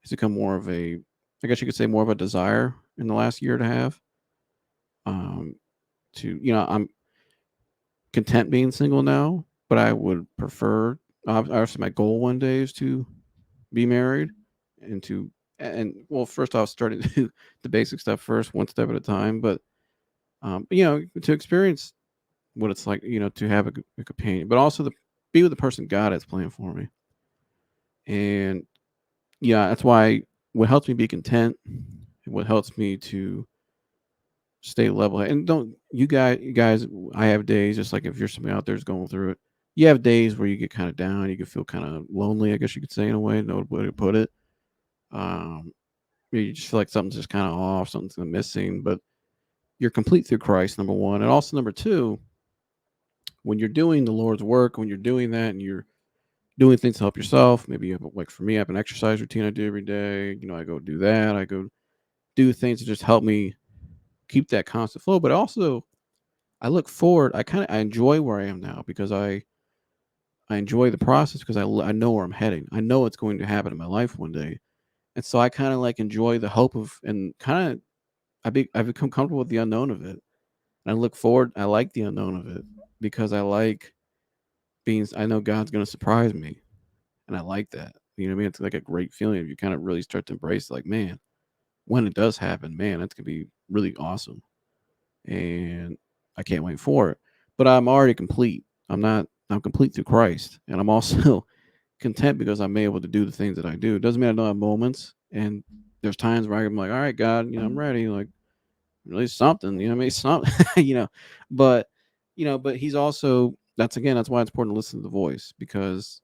it's become more of a I guess you could say more of a desire in the last year and a half. Um, I'm content being single now, but I would prefer. Obviously, my goal one day is to be married and well, first off, starting to do the basic stuff first, one step at a time. But to experience what it's like, to have a companion, but also to be with the person God has planned for me. And yeah, that's why what helps me be content, what helps me to stay level. And don't you guys, I have days just like if you're somebody out there who's going through it, you have days where you get kind of down, you can feel kind of lonely, I guess you could say in a way, no way to put it. Um, you just feel like something's just kind of off, something's missing, but you're complete through Christ, number one. And also number two, when you're doing the Lord's work, when you're doing that and you're doing things to help yourself, maybe you have, like for me, I have an exercise routine I do every day. I go do that. I go do things to just help me keep that constant flow. But also, I look forward. I enjoy where I am now because I enjoy the process because I know where I'm heading. I know it's going to happen in my life one day, and so I kind of like enjoy the hope of and kind of I've become comfortable with the unknown of it. And I look forward. I like the unknown of it because I like being. I know God's going to surprise me, and I like that. You know what I mean? It's like a great feeling if you kind of really start to embrace. Like, man, when it does happen, man, that's gonna be really awesome, and I can't wait for it. But I'm already complete. I'm not. I'm complete through Christ, and I'm also content because I'm able to do the things that I do. It doesn't mean I don't have moments, and there's times where I'm like, all right, God, I'm ready. Like, really something, I mean, something, but, but he's also, that's why it's important to listen to the voice because,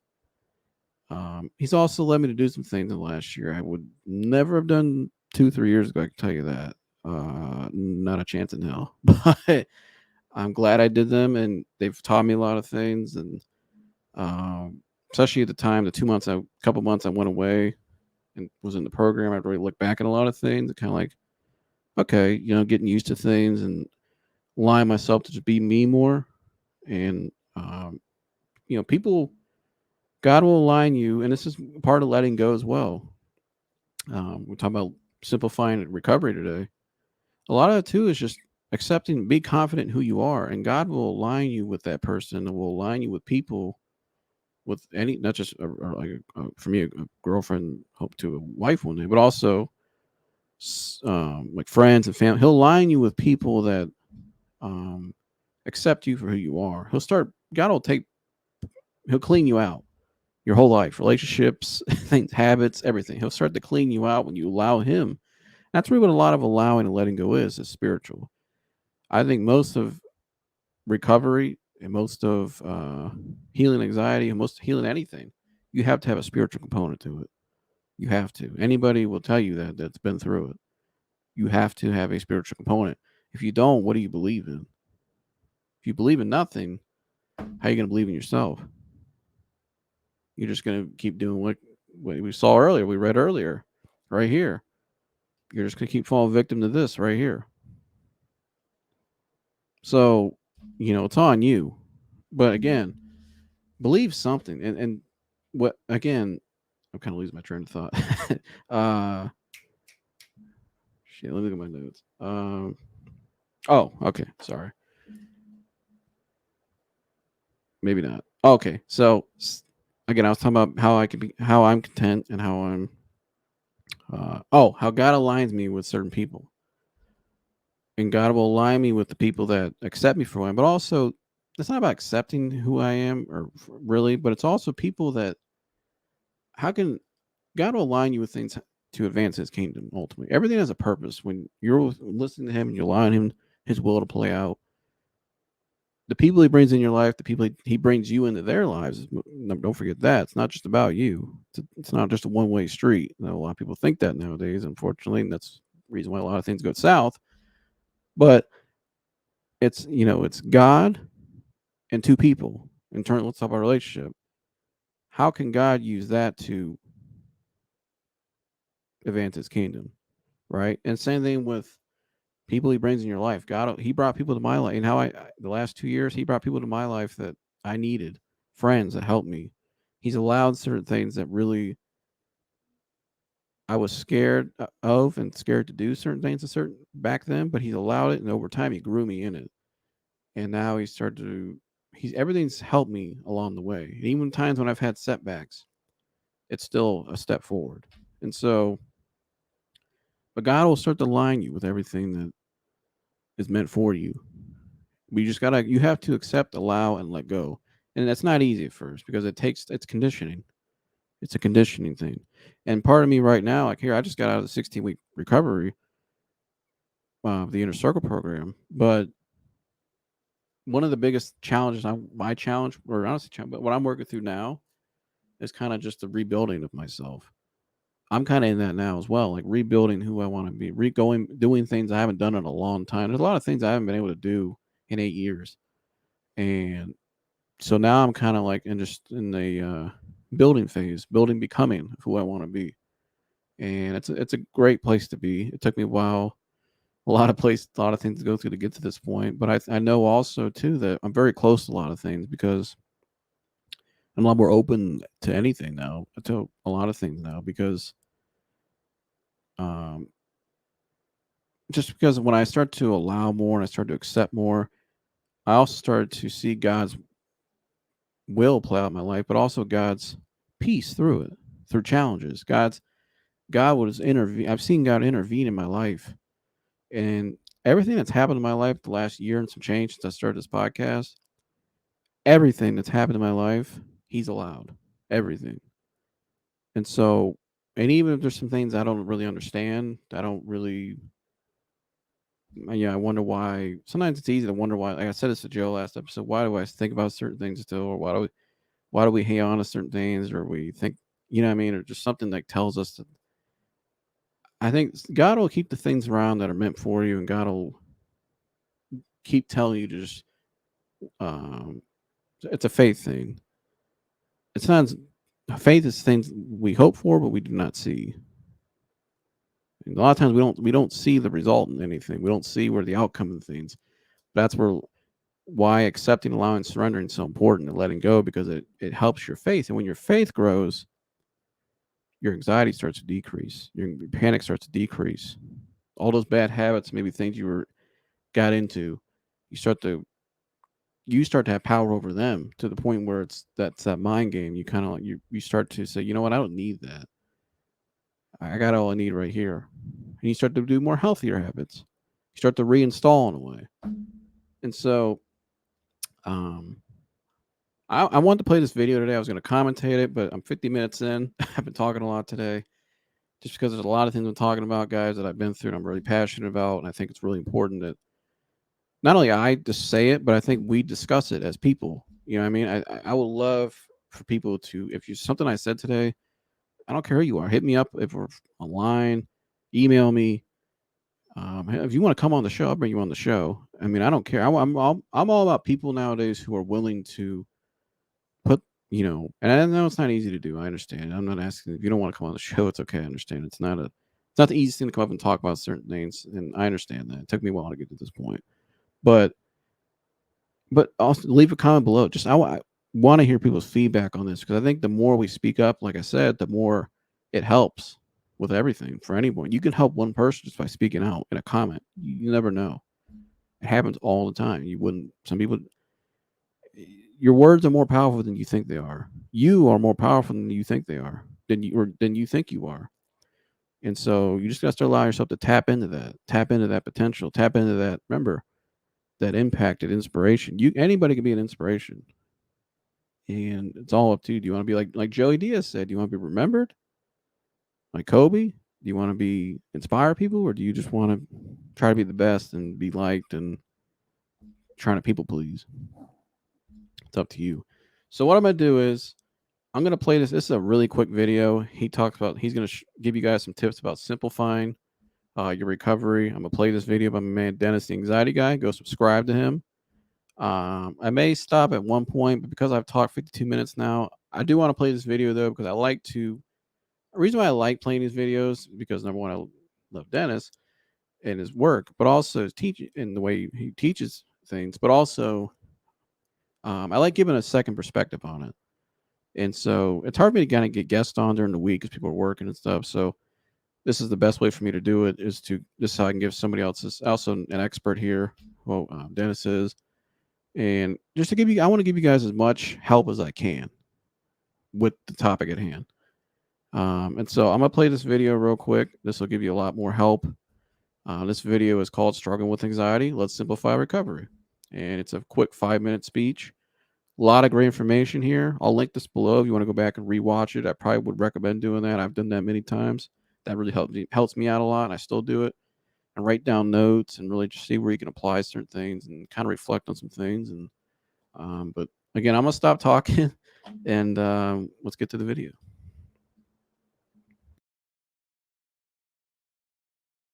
He's also led me to do some things in the last year I would never have done 2, 3 years ago. I can tell you that. Not a chance in hell. But I'm glad I did them, and they've taught me a lot of things. And especially at the time, the 2 months, couple months I went away and was in the program, I'd really look back at a lot of things and kind of like, okay, getting used to things and allowing myself to just be me more. And people, God will align you, and this is part of letting go as well. We're talking about simplifying recovery today. A lot of it too is just accepting, be confident in who you are, and God will align you with that person, and will align you with people, with any, not just for me, a girlfriend, hope to a wife one day, but also like friends and family. He'll align you with people that um, accept you for who you are. God will he'll clean you out your whole life, relationships, things, habits, everything. He'll start to clean you out when you allow him. That's really what a lot of allowing and letting go is spiritual. I think most of recovery and most of healing anxiety and most healing anything, you have to have a spiritual component to it. You have to. Anybody will tell you that's been through it. You have to have a spiritual component. If you don't, what do you believe in? If you believe in nothing, how are you going to believe in yourself? You're just going to keep doing what we saw earlier, we read earlier, right here. You're just going to keep falling victim to this right here. So, it's on you. But again, believe something. And what, again, I'm kind of losing my train of thought. uh, Shit, let me look at my notes. Oh, okay. Sorry. Maybe not. Okay. So, again, I was talking about how I'm content and how how God aligns me with certain people. And God will align me with the people that accept me for who I am. But also, it's not about accepting who I am, or really, but it's also people that, how can God will align you with things to advance His kingdom? Ultimately, everything has a purpose. When you're listening to Him and you're allowing Him, His will to play out, the people He brings in your life, the people He brings you into their lives. Don't forget that it's not just about you. It's not just a one-way street. A lot of people think that nowadays, unfortunately, and that's the reason why a lot of things go south. But it's God and two people. In turn, let's talk about a relationship. How can God use that to advance His kingdom, right? And same thing with people He brings in your life. God, He brought people to my life, and the last 2 years He brought people to my life that I needed, friends that helped me. He's allowed certain things that really I was scared of and scared to do certain things back then, but He's allowed it, and over time He grew me in it. And now He's everything's helped me along the way. And even times when I've had setbacks, it's still a step forward. And so, but God will start to line you with everything that is meant for you. You have to accept, allow, and let go. And that's not easy at first because it's conditioning. It's a conditioning thing. And part of me right now, like here, I just got out of the 16-week recovery of the inner circle program. But one of the biggest challenges, my challenge, or honestly, but what I'm working through now is kind of just the rebuilding of myself. I'm kind of in that now as well, like rebuilding who I want to be, doing things I haven't done in a long time. There's a lot of things I haven't been able to do in 8 years, and so now I'm kind of like in the building phase, becoming who I want to be, and it's a great place to be. It took me a while, a lot of things to go through to get to this point, but I know also too that I'm very close to a lot of things because I'm a lot more open to anything now, to a lot of things now because um just because when I start to allow more and I start to accept more, I also started to see God's will play out in my life, but also God's peace through it, through challenges. God was intervene. I've seen God intervene in my life, and everything that's happened in my life the last year and some change since I started this podcast, everything that's happened in my life, He's allowed everything. And so, and even if there's some things I don't really understand, I don't really yeah, I wonder why. Sometimes it's easy to wonder why. Like I said this to Joe last episode. Why do I think about certain things still, or Why do we hang on to certain things, or we think, you know what I mean, or just something that tells us that I think God will keep the things around that are meant for you, and God will keep telling you to just. Um, it's a faith thing. It's not faith is things we hope for, but we do not see. And a lot of times we don't see the result in anything. We don't see where the outcome of things. That's why accepting, allowing, surrendering is so important, and letting go, because it helps your faith. And when your faith grows, your anxiety starts to decrease. Your panic starts to decrease. All those bad habits, maybe things you were got into, you start to have power over them, to the point where that's that mind game. You kind of like you start to say, you know what, I don't need that. I got all I need right here. And you start to do more healthier habits. You start to reinstall in a way. And so um I wanted to play this video today. I was going to commentate it, but I'm 50 minutes in. I've been talking a lot today, just because there's a lot of things I'm talking about, guys, that I've been through and I'm really passionate about. And I think it's really important that not only I just say it, but I think we discuss it as people. You know what I mean? I would love for people to, if you something I said today, I don't care who you are, hit me up if we're online, email me. If you want to come on the show, I'll bring you on the show. I mean, I don't care. I'm all about people nowadays who are willing to put, and I know it's not easy to do. I understand. I'm not asking if you don't want to come on the show. It's okay. I understand. It's not the easiest thing to come up and talk about certain things, and I understand that. It took me a while to get to this point, but also leave a comment below. Just I want to hear people's feedback on this, because I think the more we speak up, like I said, the more it helps with everything for anyone. You can help one person just by speaking out in a comment. You never know. It happens all the time. You wouldn't. Some people, your words are more powerful than you think they are. You are more powerful than you think they are. Than you think you are. And so you just got to start allowing yourself to tap into that potential, tap into that. Remember that impact, that inspiration. Anybody can be an inspiration, and it's all up to you. Do you want to be like Joey Diaz said? Do you want to be remembered like Kobe? Do you want to be inspire people, or do you just want to try to be the best and be liked and trying to people please? It's up to you. So what I'm gonna do is I'm gonna play this. This is a really quick video. He's gonna give you guys some tips about simplifying your recovery. I'm gonna play this video by my man Dennis, the anxiety guy. Go subscribe to him. I may stop at one point, but because I've talked 52 minutes now, I do want to play this video though, because I like to. The reason why I like playing these videos is because, number one, I love Dennis and his work, but also his teaching and the way he teaches things. But also, I like giving a second perspective on it. And so it's hard for me to kind of get guests on during the week because people are working and stuff. So this is the best way for me to do it, is to this is how I can give somebody else, also an expert here. Well, Dennis is, and just to give you, I want to give you guys as much help as I can with the topic at hand. And so I'm gonna play this video real quick. This will give you a lot more help. This video is called "Struggling with Anxiety. Let's Simplify Recovery," and it's a quick 5-minute speech. A lot of great information here. I'll link this below if you want to go back and rewatch it. I probably would recommend doing that. I've done that many times. That really helps me out a lot, and I still do it. And write down notes and really just see where you can apply certain things and kind of reflect on some things. And but again, I'm gonna stop talking and let's get to the video.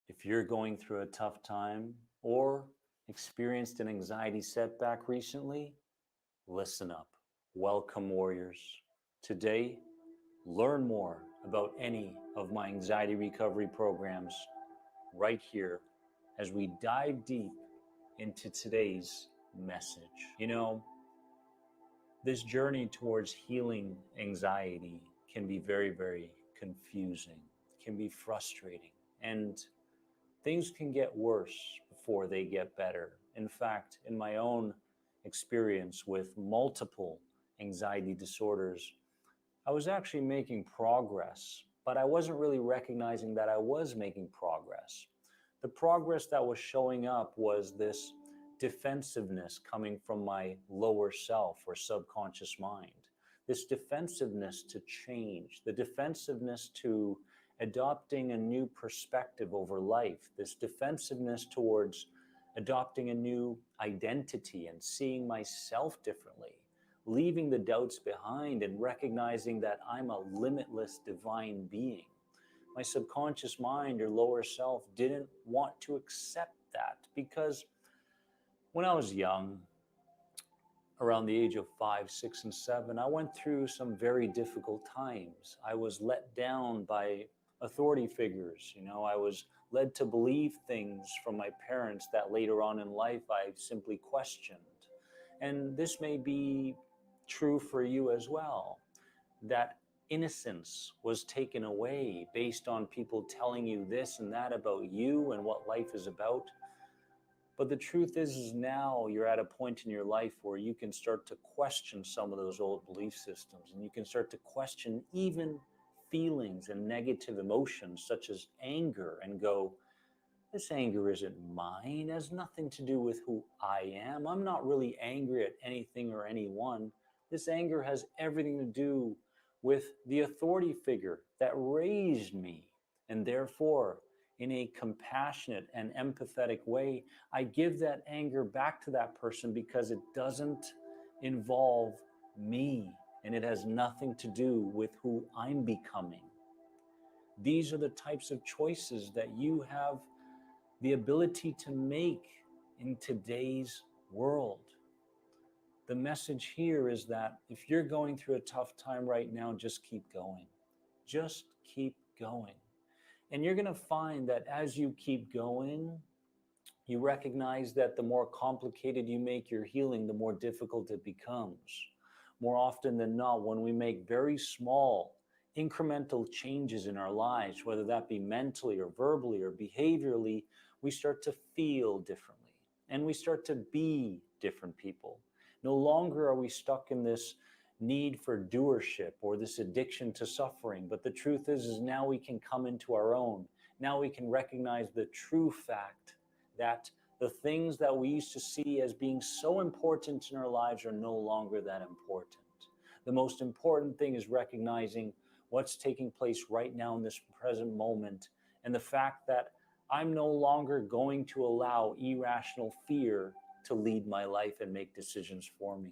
If you're going through a tough time or experienced an anxiety setback recently, listen up. Welcome, warriors. Today, learn more about any of my anxiety recovery programs right here as we dive deep into today's message. This journey towards healing anxiety can be very, very confusing, can be frustrating, and things can get worse before they get better. In fact, in my own experience with multiple anxiety disorders, I was actually making progress, but I wasn't really recognizing that I was making progress. The progress that was showing up was this defensiveness coming from my lower self or subconscious mind. This defensiveness to change, the defensiveness to adopting a new perspective over life, this defensiveness towards adopting a new identity and seeing myself differently leaving the doubts behind and recognizing that I'm a limitless divine being. My subconscious mind or lower self didn't want to accept that because when I was young, around the age of 5, 6, and 7, I went through some very difficult times. I was let down by authority figures. I was led to believe things from my parents that later on in life I simply questioned. And this may be true for you as well, that innocence was taken away based on people telling you this and that about you and what life is about. But the truth is now you're at a point in your life where you can start to question some of those old belief systems, and you can start to question even feelings and negative emotions such as anger and go, this anger isn't mine. It has nothing to do with who I am. I'm not really angry at anything or anyone. This anger has everything to do with the authority figure that raised me. And therefore, in a compassionate and empathetic way, I give that anger back to that person because it doesn't involve me and it has nothing to do with who I'm becoming. These are the types of choices that you have the ability to make in today's world. The message here is that if you're going through a tough time right now, just keep going. Just keep going. And you're going to find that as you keep going, you recognize that the more complicated you make your healing, the more difficult it becomes. More often than not, when we make very small, incremental changes in our lives, whether that be mentally or verbally or behaviorally, we start to feel differently and we start to be different people. No longer are we stuck in this need for doership or this addiction to suffering. But the truth is now we can come into our own. Now we can recognize the true fact that the things that we used to see as being so important in our lives are no longer that important. The most important thing is recognizing what's taking place right now in this present moment, and the fact that I'm no longer going to allow irrational fear to lead my life and make decisions for me.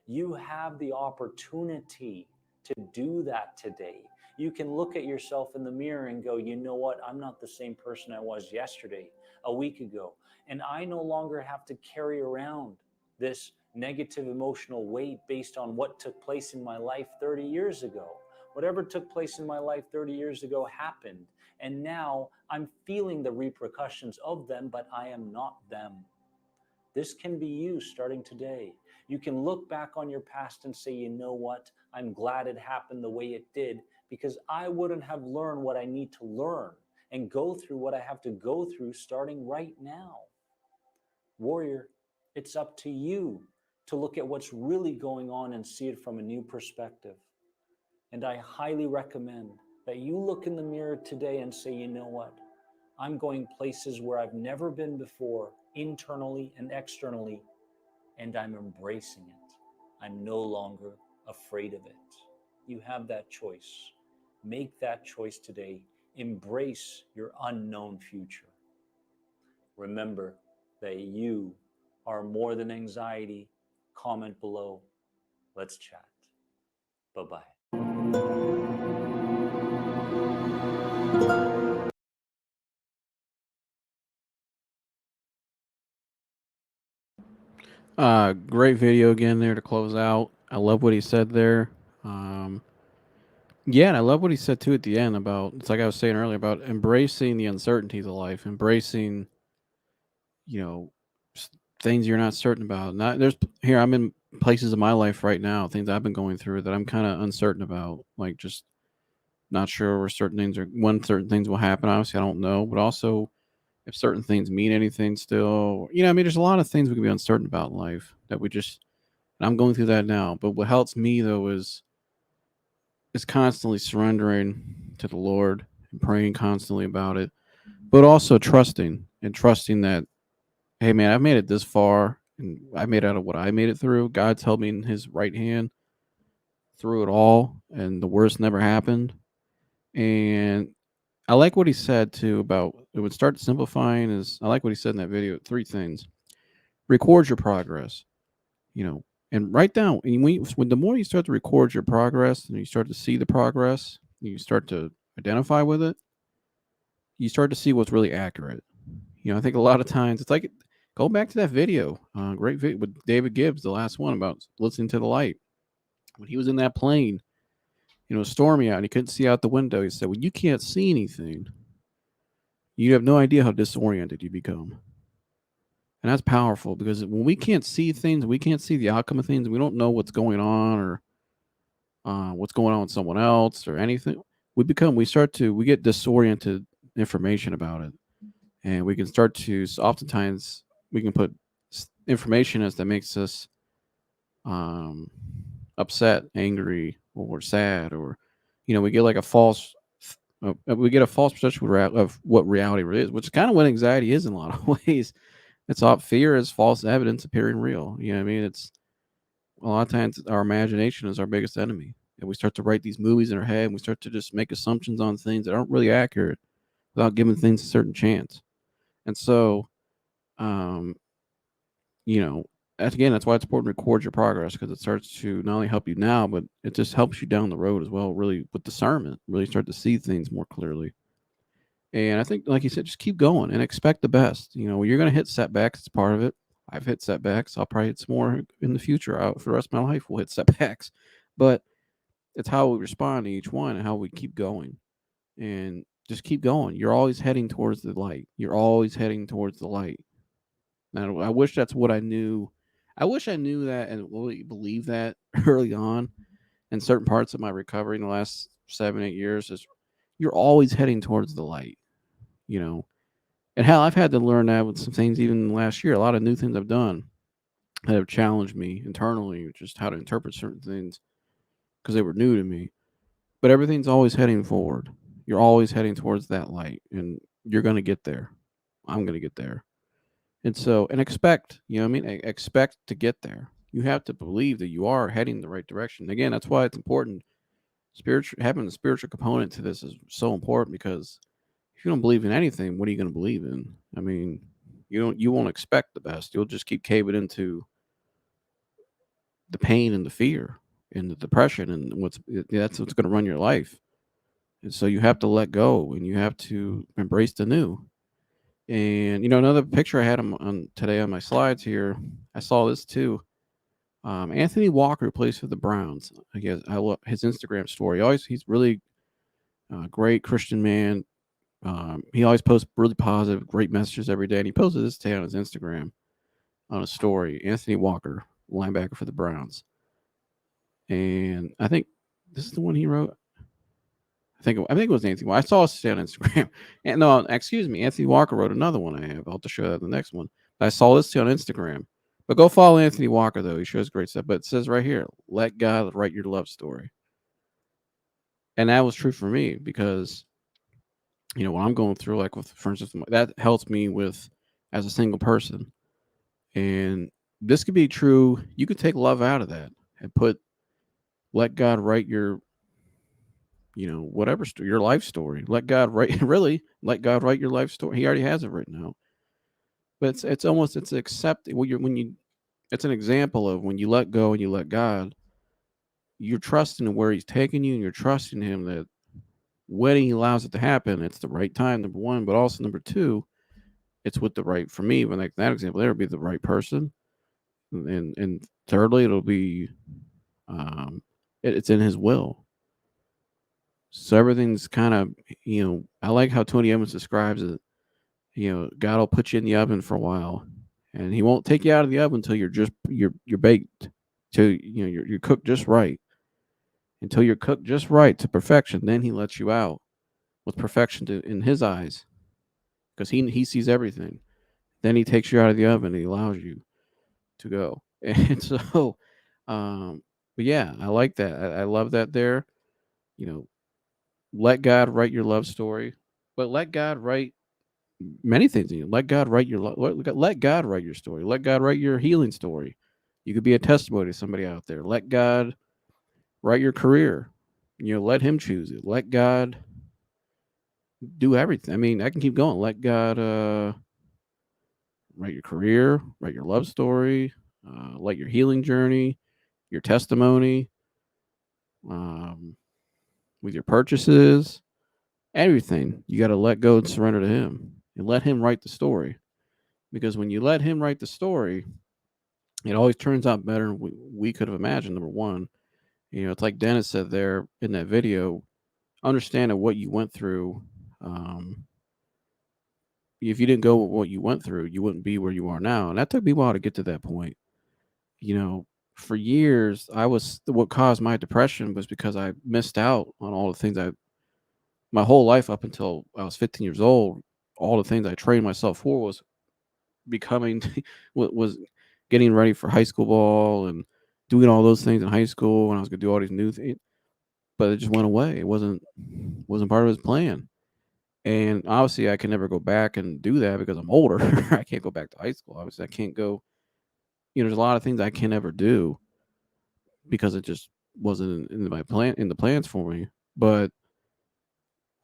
You have the opportunity to do that today. You can look at yourself in the mirror and go, you know what? I'm not the same person I was yesterday, a week ago. And I no longer have to carry around this negative emotional weight based on what took place in my life 30 years ago. Whatever took place in my life 30 years ago happened. And now I'm feeling the repercussions of them, but I am not them. This can be you starting today. You can look back on your past and say, you know what? I'm glad it happened the way it did because I wouldn't have learned what I need to learn and go through what I have to go through starting right now. Warrior, it's up to you to look at what's really going on and see it from a new perspective. And I highly recommend that you look in the mirror today and say, you know what? I'm going places where I've never been before, internally and externally, and I'm embracing it. I'm no longer afraid of it. You have that choice. Make that choice today. Embrace your unknown future. Remember that you are more than anxiety. Comment below. Let's chat. Bye bye. Great video again there to close out. I love what he said there. Um, yeah, and I love what he said too at the end about it's like I was saying earlier about embracing the uncertainties of life, embracing you know things you're not certain about. Not there's here I'm in places in my life right now, things I've been going through that I'm kind of uncertain about, like just not sure where certain things are when certain things will happen. Obviously, I don't know, but also if certain things mean anything still. I mean, there's a lot of things we can be uncertain about in life that we just. And I'm going through that now. But what helps me though is constantly surrendering to the Lord and praying constantly about it, but also trusting that, hey man, I've made it this far and I made it out of what I made it through. God's held me in his right hand through it all and the worst never happened. And I like what he said too about it would start simplifying is I like what he said in that video. Three things. Record your progress. You know, and write down. And when the more you start to record your progress and you start to see the progress, you start to identify with it, you start to see what's really accurate. I think a lot of times it's like go back to that video, great video with David Gibbs, the last one about listening to the light. When he was in that plane, stormy out, and he couldn't see out the window. He said, "When you can't see anything, you have no idea how disoriented you become." And that's powerful because when we can't see things, we can't see the outcome of things, we don't know what's going on or what's going on with someone else or anything. We get disoriented information about it, and we can start to. So oftentimes, we can put information as that makes us um, upset, angry, or sad, or we get like a false. We get a false perception of what reality really is, which is kind of what anxiety is in a lot of ways. It's all fear is false evidence appearing real. You know what I mean? It's a lot of times our imagination is our biggest enemy. And we start to write these movies in our head and we start to just make assumptions on things that aren't really accurate without giving things a certain chance. And so, um, you know, that's why it's important to record your progress because it starts to not only help you now, but it just helps you down the road as well, really with discernment, really start to see things more clearly. And I think, like you said, just keep going and expect the best. You're going to hit setbacks. It's part of it. I've hit setbacks. I'll probably hit some more in the future. For the rest of my life, we'll hit setbacks. But it's how we respond to each one and how we keep going. And just keep going. You're always heading towards the light. You're always heading towards the light. Now, I wish that's what I knew. I wish I knew that and really believed that early on in certain parts of my recovery in the last 7, 8 years. Is you're always heading towards the light. You know, And hell, I've had to learn that with some things even last year. A lot of new things I've done that have challenged me internally, just how to interpret certain things because they were new to me. But everything's always heading forward. You're always heading towards that light, and you're going to get there. I'm going to get there. And expect, what I mean? Expect to get there. You have to believe that you are heading the right direction. Again, that's why it's important. Having the spiritual component to this is so important because if you don't believe in anything, what are you going to believe in? I mean, you won't expect the best. You'll just keep caving into the pain and the fear and the depression and that's what's going to run your life. And so you have to let go and you have to embrace the new. And another picture I had on today on my slides here, I saw this too. Anthony Walker plays for the Browns. I guess I love his Instagram story. He's really great Christian man. He always posts really positive, great messages every day. And he posted this today on his Instagram on a story. Anthony Walker, linebacker for the Browns. And I think this is the one he wrote. I think it was Anthony. I saw it on Instagram. And no, excuse me. Anthony Walker wrote another one I have. I'll have to show that in the next one. But I saw this on Instagram. But go follow Anthony Walker though. He shows great stuff. But it says right here, let God write your love story. And that was true for me because when I'm going through, like with, for instance, that helps me with as a single person. And this could be true. You could take love out of that and let God write your, whatever your life story. Let God write, really, let God write your life story. He already has it written out. But it's accepting it's an example of when you let go and you let God, you're trusting in where He's taking you and you're trusting Him that when He allows it to happen, it's the right time, number one, but also number two, it's with the right for me. When like that example, there would be the right person, and thirdly, it'll be it's in His will. So everything's kind of I like how Tony Evans describes it. God will put you in the oven for a while, and He won't take you out of the oven until you're baked, till you're cooked just right. Until you're cooked just right to perfection, then He lets you out with perfection in His eyes, because He sees everything. Then He takes you out of the oven and He allows you to go. And so, but yeah, I like that. I love that there. You know, let God write your love story, but let God write many things in you. Let God write let God write your story. Let God write your healing story. You could be a testimony to somebody out there. Let God write your career. Let Him choose it. Let God do everything. I mean, I can keep going. Let God write your career, write your love story. Let your healing journey, your testimony, um, with your purchases, everything, you got to let go and surrender to Him and let Him write the story. Because when you let Him write the story, it always turns out better than we could have imagined. Number one, it's like Dennis said there in that video, understanding what you went through. Um, if you didn't go with what you went through, you wouldn't be where you are now. And that took me a while to get to that point. You know, for years, what caused my depression was because I missed out on all the things my whole life up until I was 15 years old. All the things I trained myself for was becoming, was getting ready for high school ball and doing all those things in high school. And I was going to do all these new things, but it just went away. It wasn't part of his plan. And obviously, I can never go back and do that because I'm older. I can't go back to high school. Obviously, I can't go. There's a lot of things I can never do because it just wasn't in my plan in the plans for me. But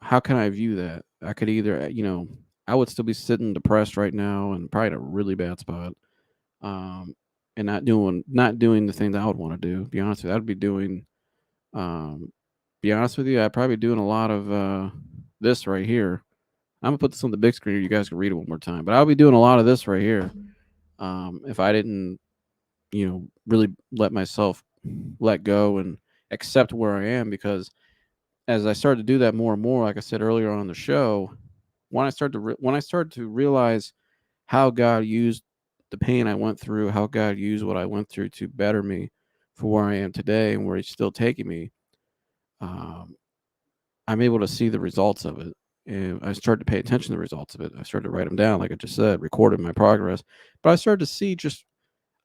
how can I view that? I could either, I would still be sitting depressed right now and probably in a really bad spot, um, and not doing the things I would want to do. Be honest with you, I'd be doing, um, be honest with you, I'd probably be doing a lot of this right here. I'm gonna put this on the big screen. You guys can read it one more time. But I'll be doing a lot of this right here. If I didn't, really let myself let go and accept where I am, because as I started to do that more and more, like I said earlier on the show, when I started to realize how God used the pain I went through, how God used what I went through to better me for where I am today and where He's still taking me, um, I'm able to see the results of it. And I started to pay attention to the results of it. I started to write them down, like I just said, recorded my progress. But I started to see just,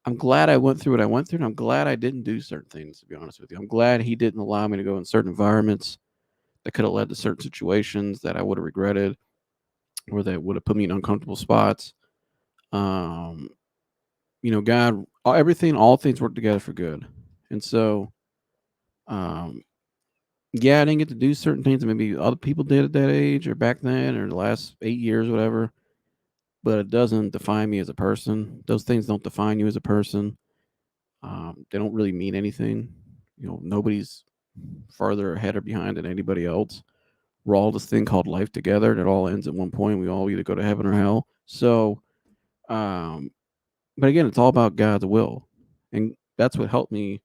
I'm glad I went through what I went through. And I'm glad I didn't do certain things, to be honest with you. I'm glad He didn't allow me to go in certain environments that could have led to certain situations that I would have regretted or that would have put me in uncomfortable spots. Um, God, all things work together for good. And so, um, yeah, I didn't get to do certain things that maybe other people did at that age or back then or the last 8 years, whatever. But it doesn't define me as a person. Those things don't define you as a person. They don't really mean anything. Nobody's farther ahead or behind than anybody else. We're all this thing called life together, and it all ends at one point. We all either go to heaven or hell. So, um, but again, it's all about God's will, and that's what helps me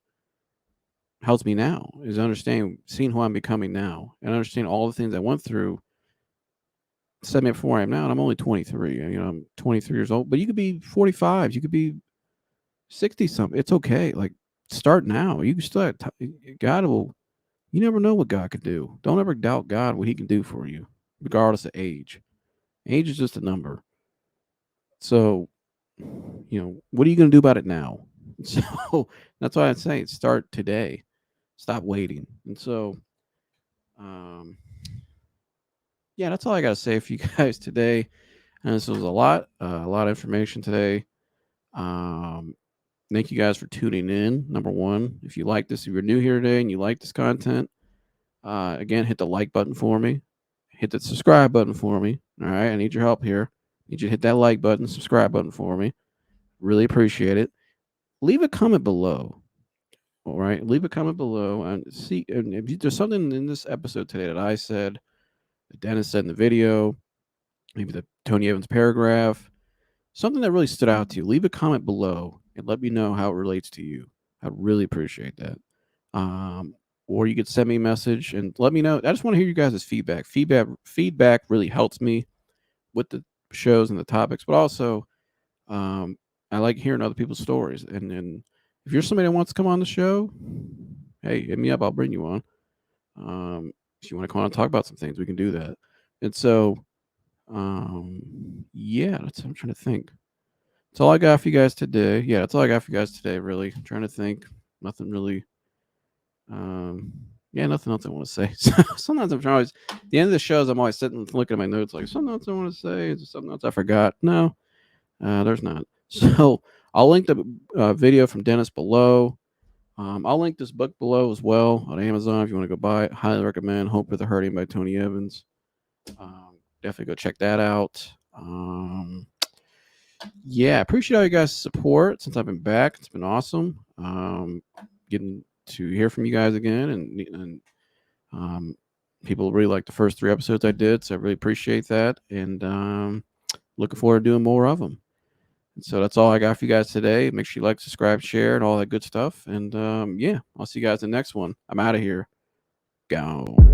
now is understanding, seeing who I'm becoming now, and understanding all the things I went through set me up for where I am now. And I'm only 23. I'm 23 years old, but you could be 45, you could be 60 something. It's okay. Like, start now. You can still have God will. You never know what God could do. Don't ever doubt God, what He can do for you, regardless of age. Age is just a number. So, what are you going to do about it now? So that's why I'd say start today. Stop waiting. And so, um, yeah, that's all I got to say for you guys today. And this was a lot of information today. Um, Thank you guys for tuning in. Number one, if you like this, if you're new here today and you like this content, again, hit the like button for me. Hit the subscribe button for me. All right, I need your help here. I need you to hit that like button, subscribe button for me. Really appreciate it. Leave a comment below. All right, leave a comment below and see. And if there's something in this episode today that I said, that Dennis said in the video, maybe the Tony Evans paragraph, something that really stood out to you, leave a comment below and let me know how it relates to you. I'd really appreciate that. Um, or you could send me a message and let me know. I just want to hear you guys' feedback. Feedback really helps me with the shows and the topics, but also, um, I like hearing other people's stories. And if you're somebody that wants to come on the show, hey, hit me up. I'll bring you on. If you want to come on and talk about some things, we can do that. And so, yeah, I'm trying to think. That's all I got for you guys today. Yeah, that's all I got for you guys today. Really, I'm trying to think. Nothing really. Um, yeah, nothing else I want to say. So, sometimes I'm trying. At the end of the shows, I'm always sitting looking at my notes, like something else I want to say. Is there something else I forgot? No, there's not. So I'll link the video from Dennis below. I'll link this book below as well on Amazon if you want to go buy it. Highly recommend Hope for the Hurting by Tony Evans. Definitely go check that out. Yeah, I appreciate all you guys' support since I've been back. It's been awesome. Getting to hear from you guys again, and um, people really like the first 3 episodes I did, so I really appreciate that, and looking forward to doing more of them. And so that's all I got for you guys today. Make sure you like, subscribe, share, and all that good stuff. And yeah, I'll see you guys in the next one. I'm out of here. Gone.